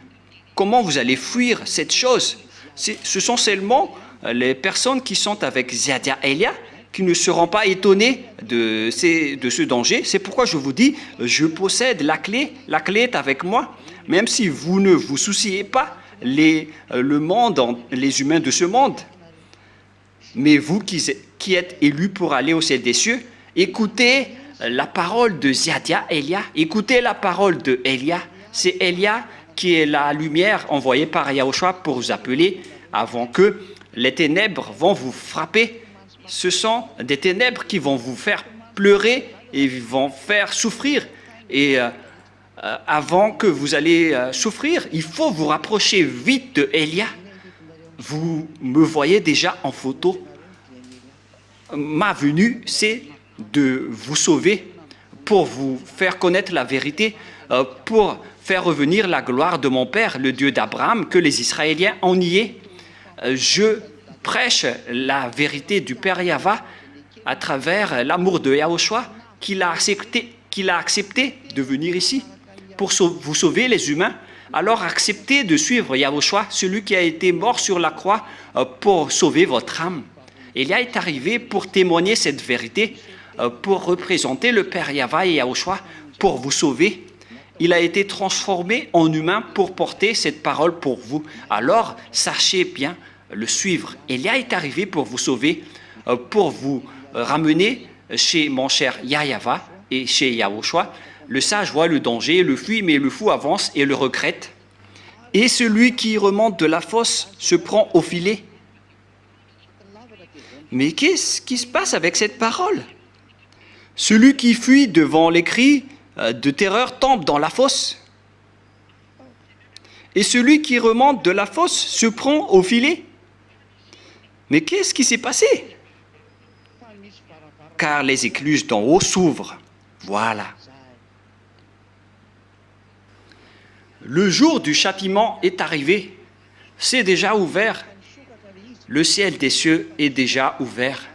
comment vous allez fuir cette chose? Ce sont seulement les personnes qui sont avec Ziadia Elia qui ne seront pas étonnés de ce danger. C'est pourquoi je vous dis, je possède la clé est avec moi. Même si vous ne vous souciez pas les humains de ce monde. Mais vous qui êtes élus pour aller au ciel des cieux, écoutez la parole de Ziadia Elia, écoutez la parole de Elia. C'est Elia qui est la lumière envoyée par Yahushua pour vous appeler avant que les ténèbres vont vous frapper. Ce sont des ténèbres qui vont vous faire pleurer et vont faire souffrir. Et avant que vous allez souffrir, il faut vous rapprocher vite de Elia. Vous me voyez déjà en photo. Ma venue, c'est de vous sauver, pour vous faire connaître la vérité, pour faire revenir la gloire de mon Père, le Dieu d'Abraham, que les Israéliens ont nié. Je prêche la vérité du Père Yahva à travers l'amour de Yahushua qu'il a accepté de venir ici pour vous sauver les humains. Alors acceptez de suivre Yahushua, celui qui a été mort sur la croix pour sauver votre âme. Elia est arrivé pour témoigner cette vérité, pour représenter le Père Yahva et Yahushua, pour vous sauver. Il a été transformé en humain pour porter cette parole pour vous. Alors, sachez bien le suivre. Elia est arrivé pour vous sauver, pour vous ramener chez mon cher Yahva et chez Yahushua. Le sage voit le danger, le fuit, mais le fou avance et le regrette. Et celui qui remonte de la fosse se prend au filet. Mais qu'est-ce qui se passe avec cette parole? Celui qui fuit devant les cris de terreur tombe dans la fosse. Et celui qui remonte de la fosse se prend au filet. Mais qu'est-ce qui s'est passé? Car les écluses d'en haut s'ouvrent. Voilà. Le jour du châtiment est arrivé. C'est déjà ouvert. Le ciel des cieux est déjà ouvert.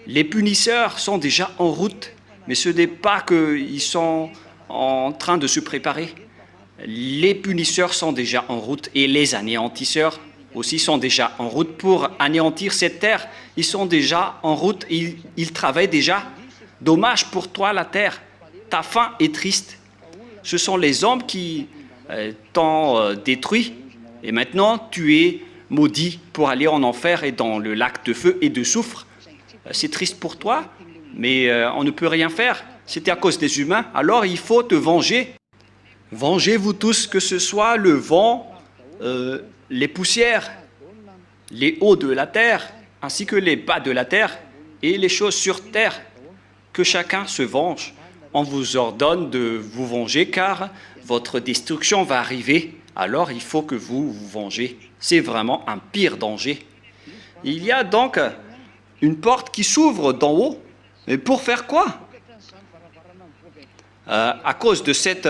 Les punisseurs sont déjà en route. Mais ce n'est pas qu'ils sont en train de se préparer. Les punisseurs sont déjà en route et les anéantisseurs aussi sont déjà en route pour anéantir cette terre. Ils sont déjà en route, ils travaillent déjà. Dommage pour toi la terre, ta fin est triste. Ce sont les hommes qui t'ont détruit et maintenant tu es maudit pour aller en enfer et dans le lac de feu et de soufre. C'est triste pour toi, mais on ne peut rien faire. C'était à cause des humains, alors il faut te venger. Vengez-vous tous, que ce soit le vent, les poussières, les hauts de la terre, ainsi que les bas de la terre, et les choses sur terre. Que chacun se venge. On vous ordonne de vous venger, car votre destruction va arriver. Alors il faut que vous vous vengez. C'est vraiment un pire danger. Il y a donc une porte qui s'ouvre d'en haut. Mais pour faire quoi? À cause de cette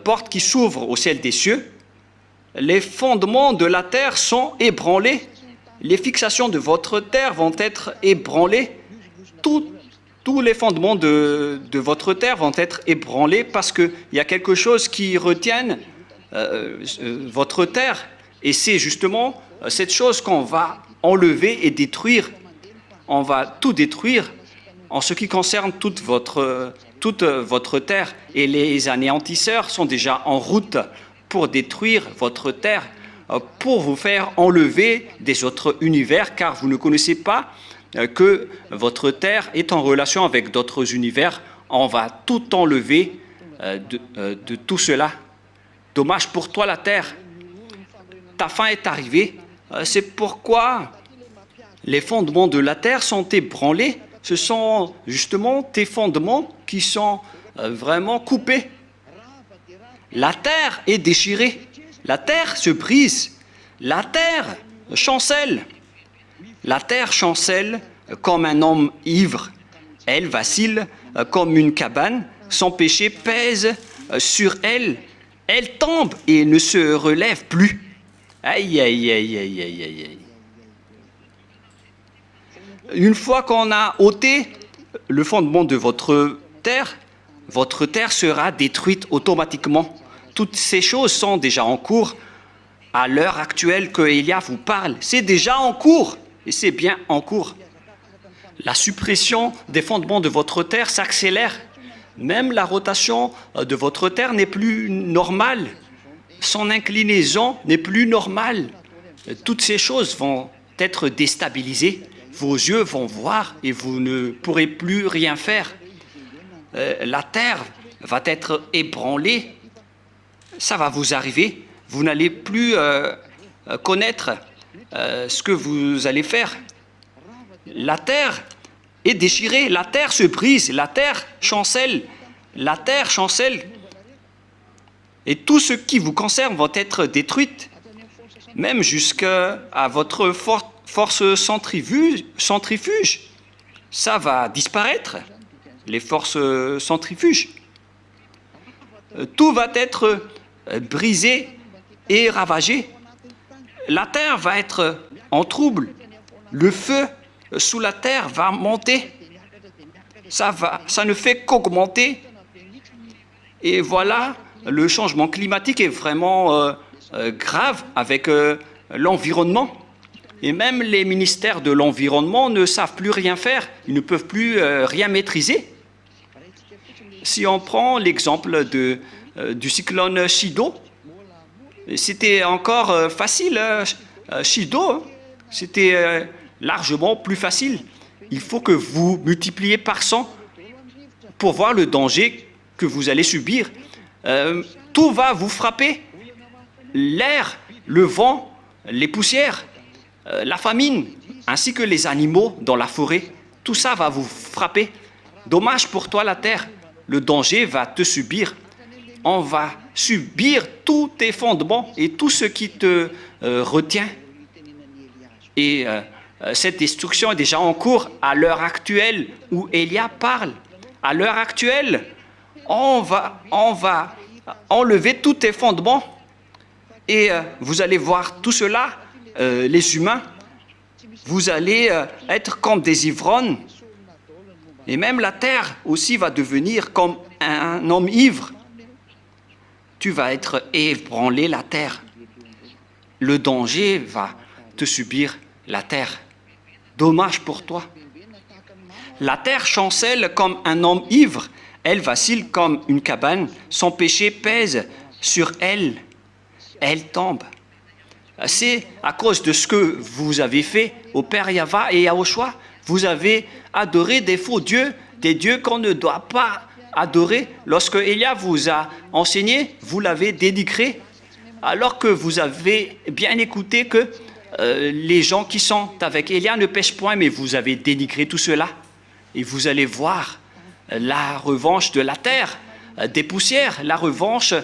porte qui s'ouvre au ciel des cieux, les fondements de la terre sont ébranlés. Les fixations de votre terre vont être ébranlées. Tous les fondements de votre terre vont être ébranlés parce qu'il y a quelque chose qui retient votre terre. Et c'est justement cette chose qu'on va enlever et détruire. On va tout détruire en ce qui concerne toute votre terre. Et les anéantisseurs sont déjà en route pour détruire votre terre, pour vous faire enlever des autres univers, car vous ne connaissez pas que votre terre est en relation avec d'autres univers. On va tout enlever de tout cela. Dommage pour toi, la terre. Ta fin est arrivée. C'est pourquoi les fondements de la terre sont ébranlés. Ce sont justement tes fondements qui sont vraiment coupés. La terre est déchirée. La terre se brise. La terre chancelle. La terre chancelle comme un homme ivre. Elle vacille comme une cabane. Son péché pèse sur elle. Elle tombe et ne se relève plus. Aïe, aïe, aïe, aïe, aïe, aïe, aïe. Une fois qu'on a ôté le fondement de votre terre sera détruite automatiquement. Toutes ces choses sont déjà en cours. À l'heure actuelle que Élia vous parle, c'est déjà en cours. Et c'est bien en cours. La suppression des fondements de votre terre s'accélère. Même la rotation de votre terre n'est plus normale. Son inclinaison n'est plus normale. Toutes ces choses vont être déstabilisées. Vos yeux vont voir et vous ne pourrez plus rien faire. La terre va être ébranlée. Ça va vous arriver. Vous n'allez plus connaître ce que vous allez faire. La terre est déchirée, la terre se brise, la terre chancelle. Et tout ce qui vous concerne va être détruit, même jusqu'à votre force centrifuge. Ça va disparaître, les forces centrifuges. Tout va être brisé et ravagé. La terre va être en trouble. Le feu sous la terre va monter. Ça ne fait qu'augmenter. Et voilà, le changement climatique est vraiment grave avec l'environnement. Et même les ministères de l'environnement ne savent plus rien faire. Ils ne peuvent plus rien maîtriser. Si on prend l'exemple du cyclone Chido, c'était encore facile. Chido, c'était largement plus facile. Il faut que vous multipliez par 100 pour voir le danger que vous allez subir. Tout va vous frapper. L'air, le vent, les poussières, la famine, ainsi que les animaux dans la forêt. Tout ça va vous frapper. Dommage pour toi, la terre. Le danger va te subir. On va subir tous tes fondements et tout ce qui te retient. Et cette destruction est déjà en cours à l'heure actuelle où Élia parle. À l'heure actuelle, on va enlever tous tes fondements. Et vous allez voir tout cela, les humains, vous allez être comme des ivrognes. Et même la terre aussi va devenir comme un homme ivre. Tu vas être ébranlé, la terre. Le danger va te subir, la terre. Dommage pour toi. La terre chancelle comme un homme ivre. Elle vacille comme une cabane. Son péché pèse sur elle. Elle tombe. C'est à cause de ce que vous avez fait au Père Yahva et Yahushua. Vous avez adoré des faux dieux, des dieux qu'on ne doit pas adorer. Lorsque Élia vous a enseigné, vous l'avez dénigré, alors que vous avez bien écouté que les gens qui sont avec Élia ne pêchent point, mais vous avez dénigré tout cela. Et vous allez voir la revanche de la terre, des poussières, la revanche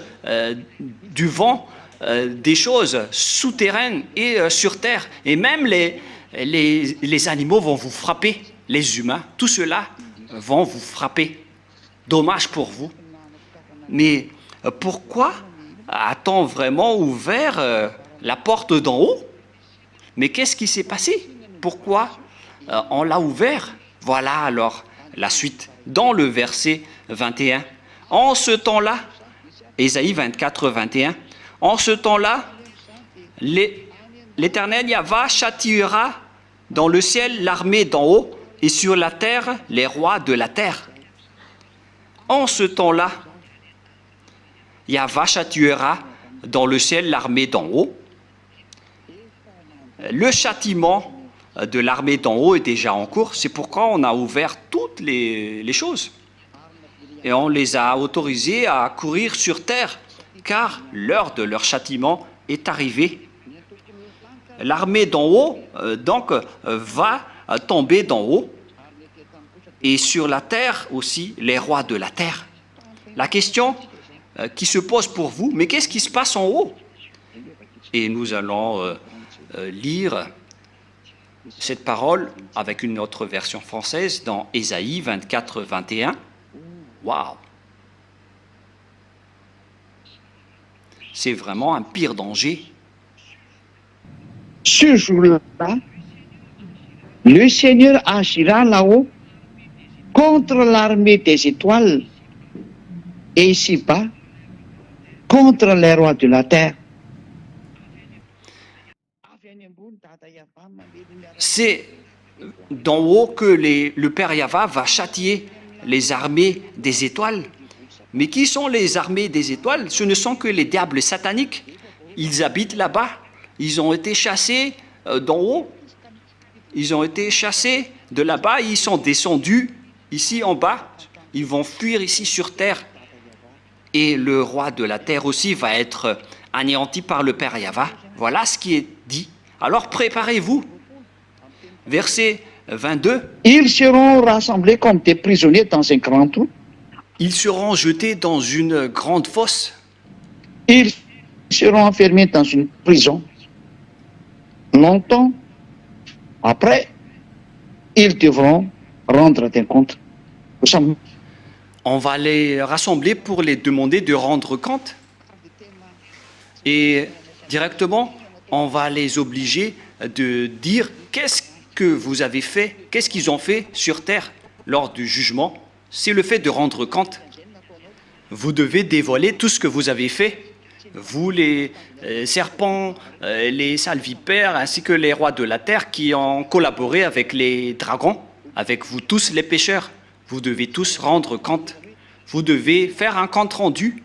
du vent, des choses souterraines et sur terre. Et même les animaux vont vous frapper, les humains, tout cela vont vous frapper. Dommage pour vous. Mais pourquoi a-t-on vraiment ouvert la porte d'en haut? Mais qu'est-ce qui s'est passé? Pourquoi on l'a ouvert? Voilà alors la suite dans le verset 21. En ce temps-là, Ésaïe 24, 21, en ce temps-là, l'Éternel Yahva châtiera dans le ciel l'armée d'en haut et sur la terre les rois de la terre. En ce temps-là, Yahva châtiera dans le ciel l'armée d'en haut. Le châtiment de l'armée d'en haut est déjà en cours. C'est pourquoi on a ouvert toutes les choses. Et on les a autorisés à courir sur terre, car l'heure de leur châtiment est arrivée. L'armée d'en haut, donc, va tomber d'en haut. Et sur la terre aussi, les rois de la terre. La question qui se pose pour vous, mais qu'est-ce qui se passe en haut? Et nous allons lire cette parole avec une autre version française dans Ésaïe 24, 21. Waouh! C'est vraiment un pire danger. Ce jour-là, le Seigneur agira là-haut contre l'armée des étoiles et ici-bas contre les rois de la terre. C'est d'en haut que le Père Yahva va châtier les armées des étoiles. Mais qui sont les armées des étoiles? Ce ne sont que les diables sataniques. Ils habitent là-bas. Ils ont été chassés d'en haut. Ils ont été chassés de là-bas. Ils sont descendus ici en bas. Ils vont fuir ici sur terre. Et le roi de la terre aussi va être anéanti par le Père Yahva. Voilà ce qui est dit. Alors préparez-vous. Verset 22. Ils seront rassemblés comme des prisonniers dans un grand trou. Ils seront jetés dans une grande fosse. Ils seront enfermés dans une prison. Longtemps après, ils devront rendre des comptes. On va les rassembler pour les demander de rendre compte. Et directement, on va les obliger de dire qu'est-ce que vous avez fait, qu'est-ce qu'ils ont fait sur terre lors du jugement. C'est le fait de rendre compte. Vous devez dévoiler tout ce que vous avez fait. Vous, les serpents, les salvipères, ainsi que les rois de la terre qui ont collaboré avec les dragons, avec vous tous les pécheurs. Vous devez tous rendre compte. Vous devez faire un compte rendu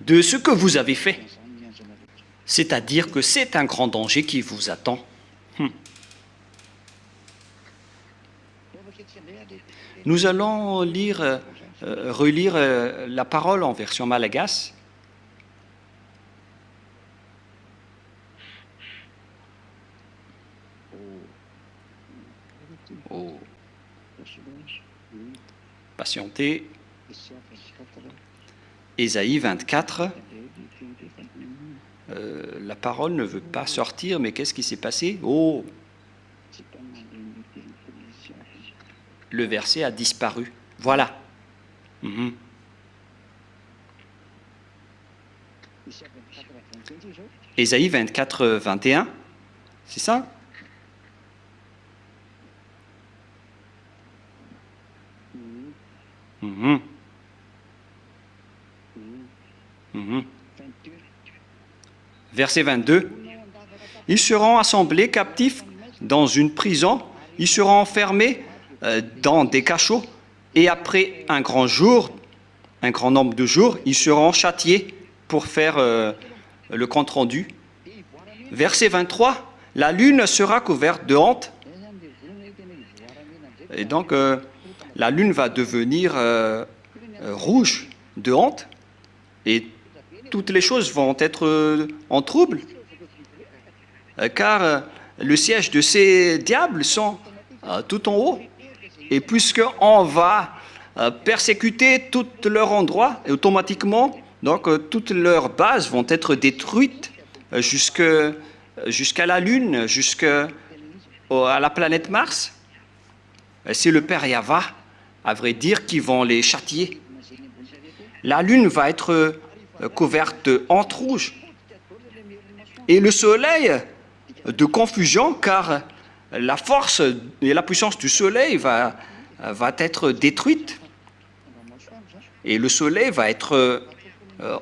de ce que vous avez fait. C'est-à-dire que c'est un grand danger qui vous attend. Nous allons relire la parole en version malagasy. Oh. Patientez. Ésaïe 24. La parole ne veut pas sortir, mais qu'est-ce qui s'est passé? Oh! Le verset a disparu. Voilà. Ésaïe 24, 21. C'est ça? Verset 22. Ils seront assemblés captifs dans une prison. Ils seront enfermés dans des cachots. Et après un grand nombre de jours, ils seront châtiés pour faire le compte rendu. Verset 23. La lune sera couverte de honte. Et donc, la lune va devenir rouge de honte. Et toutes les choses vont être en trouble. Car le siège de ces diables sont tout en haut. Et puisqu'on va persécuter tout leur endroit, et automatiquement, donc, toutes leurs bases vont être détruites jusqu'à la Lune, jusqu'à la planète Mars. C'est le Père Yahva, à vrai dire, qui vont les châtier. La Lune va être couverte de honte rouge. Et le soleil de confusion, car la force et la puissance du soleil va être détruite. Et le soleil va être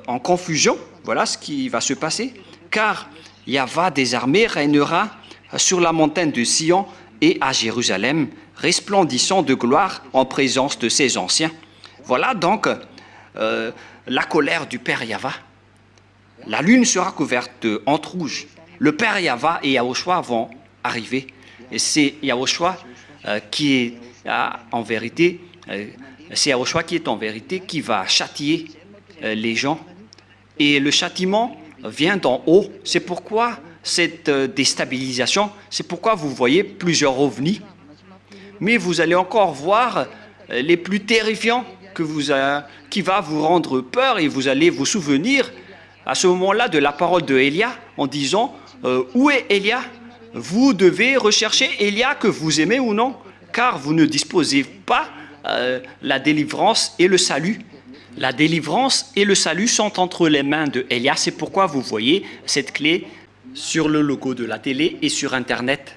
en confusion. Voilà ce qui va se passer. Car Yahva des armées régnera sur la montagne de Sion et à Jérusalem, resplendissant de gloire en présence de ses anciens. Voilà donc la colère du Père Yahva. La lune sera couverte de honte rouge. Le Père Yahva et Yahushua vont arriver. Et c'est Yahushua qui est en vérité, qui va châtier les gens. Et le châtiment vient d'en haut. C'est pourquoi cette déstabilisation, c'est pourquoi vous voyez plusieurs ovnis. Mais vous allez encore voir les plus terrifiants qui va vous rendre peur, et vous allez vous souvenir à ce moment-là de la parole de Élia en disant où est Élia? Vous devez rechercher Élia, que vous aimez ou non, car vous ne disposez pas la délivrance et le salut. La délivrance et le salut sont entre les mains de Élia. C'est pourquoi vous voyez cette clé sur le logo de la télé et sur Internet.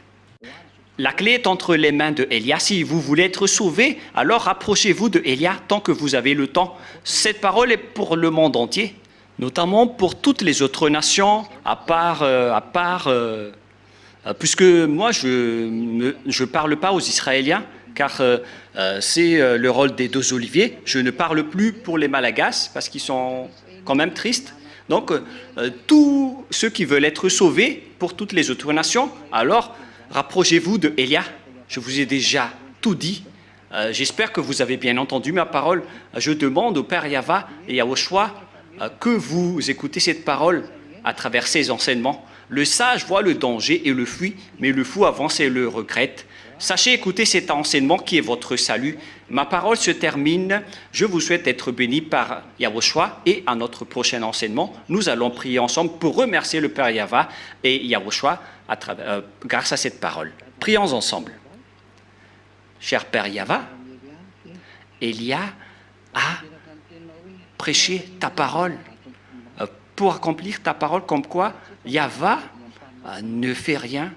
La clé est entre les mains de Élia. Si vous voulez être sauvé, alors rapprochez-vous de Élia tant que vous avez le temps. Cette parole est pour le monde entier, notamment pour toutes les autres nations, puisque moi je ne parle pas aux Israéliens, car c'est le rôle des deux oliviers. Je ne parle plus pour les Malagasy, parce qu'ils sont quand même tristes. Donc, tous ceux qui veulent être sauvés pour toutes les autres nations, alors rapprochez-vous de Élia. Je vous ai déjà tout dit. J'espère que vous avez bien entendu ma parole. Je demande au Père Yahva et à Yahushua que vous écoutez cette parole à travers ces enseignements. Le sage voit le danger et le fuit, mais le fou avance et le regrette. Sachez écouter cet enseignement qui est votre salut. Ma parole se termine. Je vous souhaite d'être bénis par Yahushua, et à notre prochain enseignement, nous allons prier ensemble pour remercier le Père Yahva et Yahushua grâce à cette parole. Prions ensemble. Cher Père Yahva, Élia a prêché ta parole pour accomplir ta parole, comme quoi Yahva ne fait rien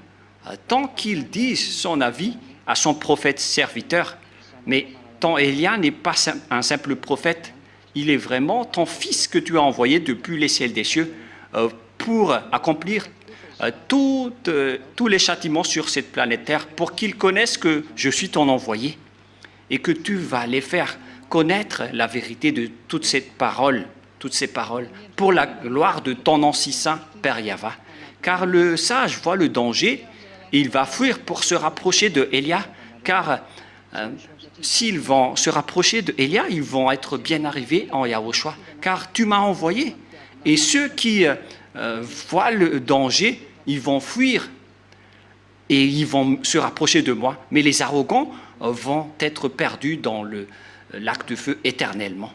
tant qu'il dit son avis à son prophète serviteur. Mais ton Élia n'est pas un simple prophète, il est vraiment ton fils que tu as envoyé depuis les ciels des cieux pour accomplir tous les châtiments sur cette planète Terre, pour qu'ils connaissent que je suis ton envoyé et que tu vas les faire connaître la vérité de toutes ces paroles, pour la gloire de ton nom si saint, Père Yahva. Car le sage voit le danger, et il va fuir pour se rapprocher de Élia, car s'ils vont se rapprocher de Élia, ils vont être bien arrivés en Yahushua, car tu m'as envoyé. Et ceux qui voient le danger, ils vont fuir et ils vont se rapprocher de moi. Mais les arrogants vont être perdus dans le lac de feu éternellement.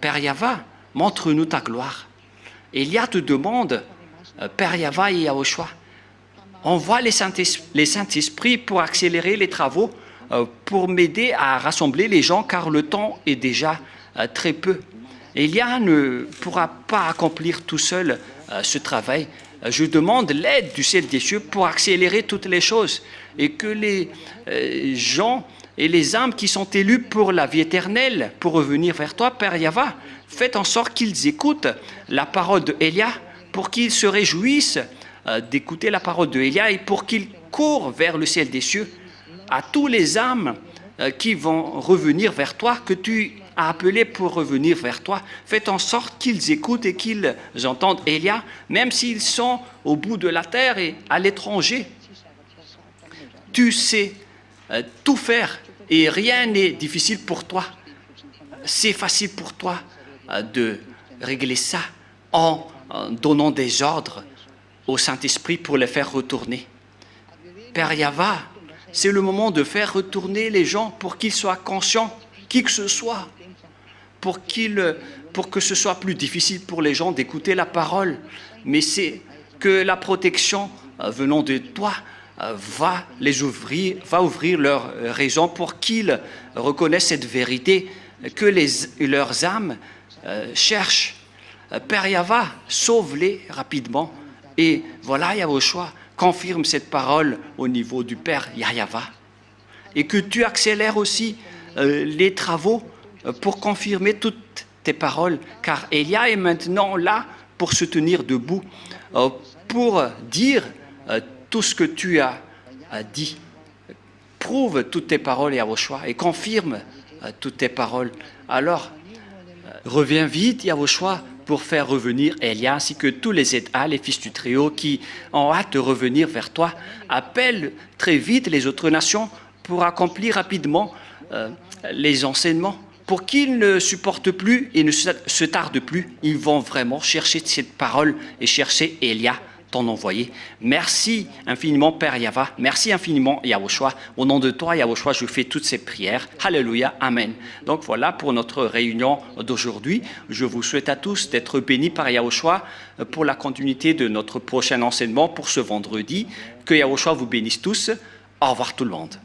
Père Yahva, montre-nous ta gloire. Élia te demande, Père Yahva et Yahushua, envoie les Saint-Esprits pour accélérer les travaux, pour m'aider à rassembler les gens, car le temps est déjà très peu. Élia ne pourra pas accomplir tout seul ce travail. Je demande l'aide du ciel des cieux pour accélérer toutes les choses, et que les gens et les âmes qui sont élus pour la vie éternelle, pour revenir vers toi, Père Yahva, faites en sorte qu'ils écoutent la parole de Élia, pour qu'ils se réjouissent d'écouter la parole de Élia, et pour qu'ils courent vers le ciel des cieux. À tous les âmes qui vont revenir vers toi, que tu as appelés pour revenir vers toi, faites en sorte qu'ils écoutent et qu'ils entendent Élia, même s'ils sont au bout de la terre et à l'étranger. Tu sais tout faire, et rien n'est difficile pour toi. C'est facile pour toi de régler ça en donnant des ordres au Saint-Esprit pour les faire retourner. Père Yahva, c'est le moment de faire retourner les gens pour qu'ils soient conscients, qui que ce soit, pour que ce soit plus difficile pour les gens d'écouter la parole. Mais c'est que la protection venant de toi va ouvrir leur raison pour qu'ils reconnaissent cette vérité, que leurs âmes cherchent Père Yahva, sauve-les rapidement. Et voilà, Yahushua confirme cette parole au niveau du Père Yahva. Et que tu accélères aussi les travaux pour confirmer toutes tes paroles, car Elia est maintenant là pour se tenir debout, pour dire tout ce que tu as dit. Prouve toutes tes paroles, Yahushua, et confirme toutes tes paroles. Alors, reviens vite, Yahushua, pour faire revenir Elia, ainsi que tous les ZA, les fils du trio, qui ont hâte de revenir vers toi. Appelle très vite les autres nations pour accomplir rapidement les enseignements, pour qu'ils ne supportent plus et ne se tardent plus. Ils vont vraiment chercher cette parole et chercher Elia, ton envoyé. Merci infiniment, Père Yahva. Merci infiniment, Yahushua. Au nom de toi, Yahushua, je fais toutes ces prières. Alléluia, Amen. Donc voilà pour notre réunion d'aujourd'hui. Je vous souhaite à tous d'être bénis par Yahushua pour la continuité de notre prochain enseignement pour ce vendredi. Que Yahushua vous bénisse tous. Au revoir tout le monde.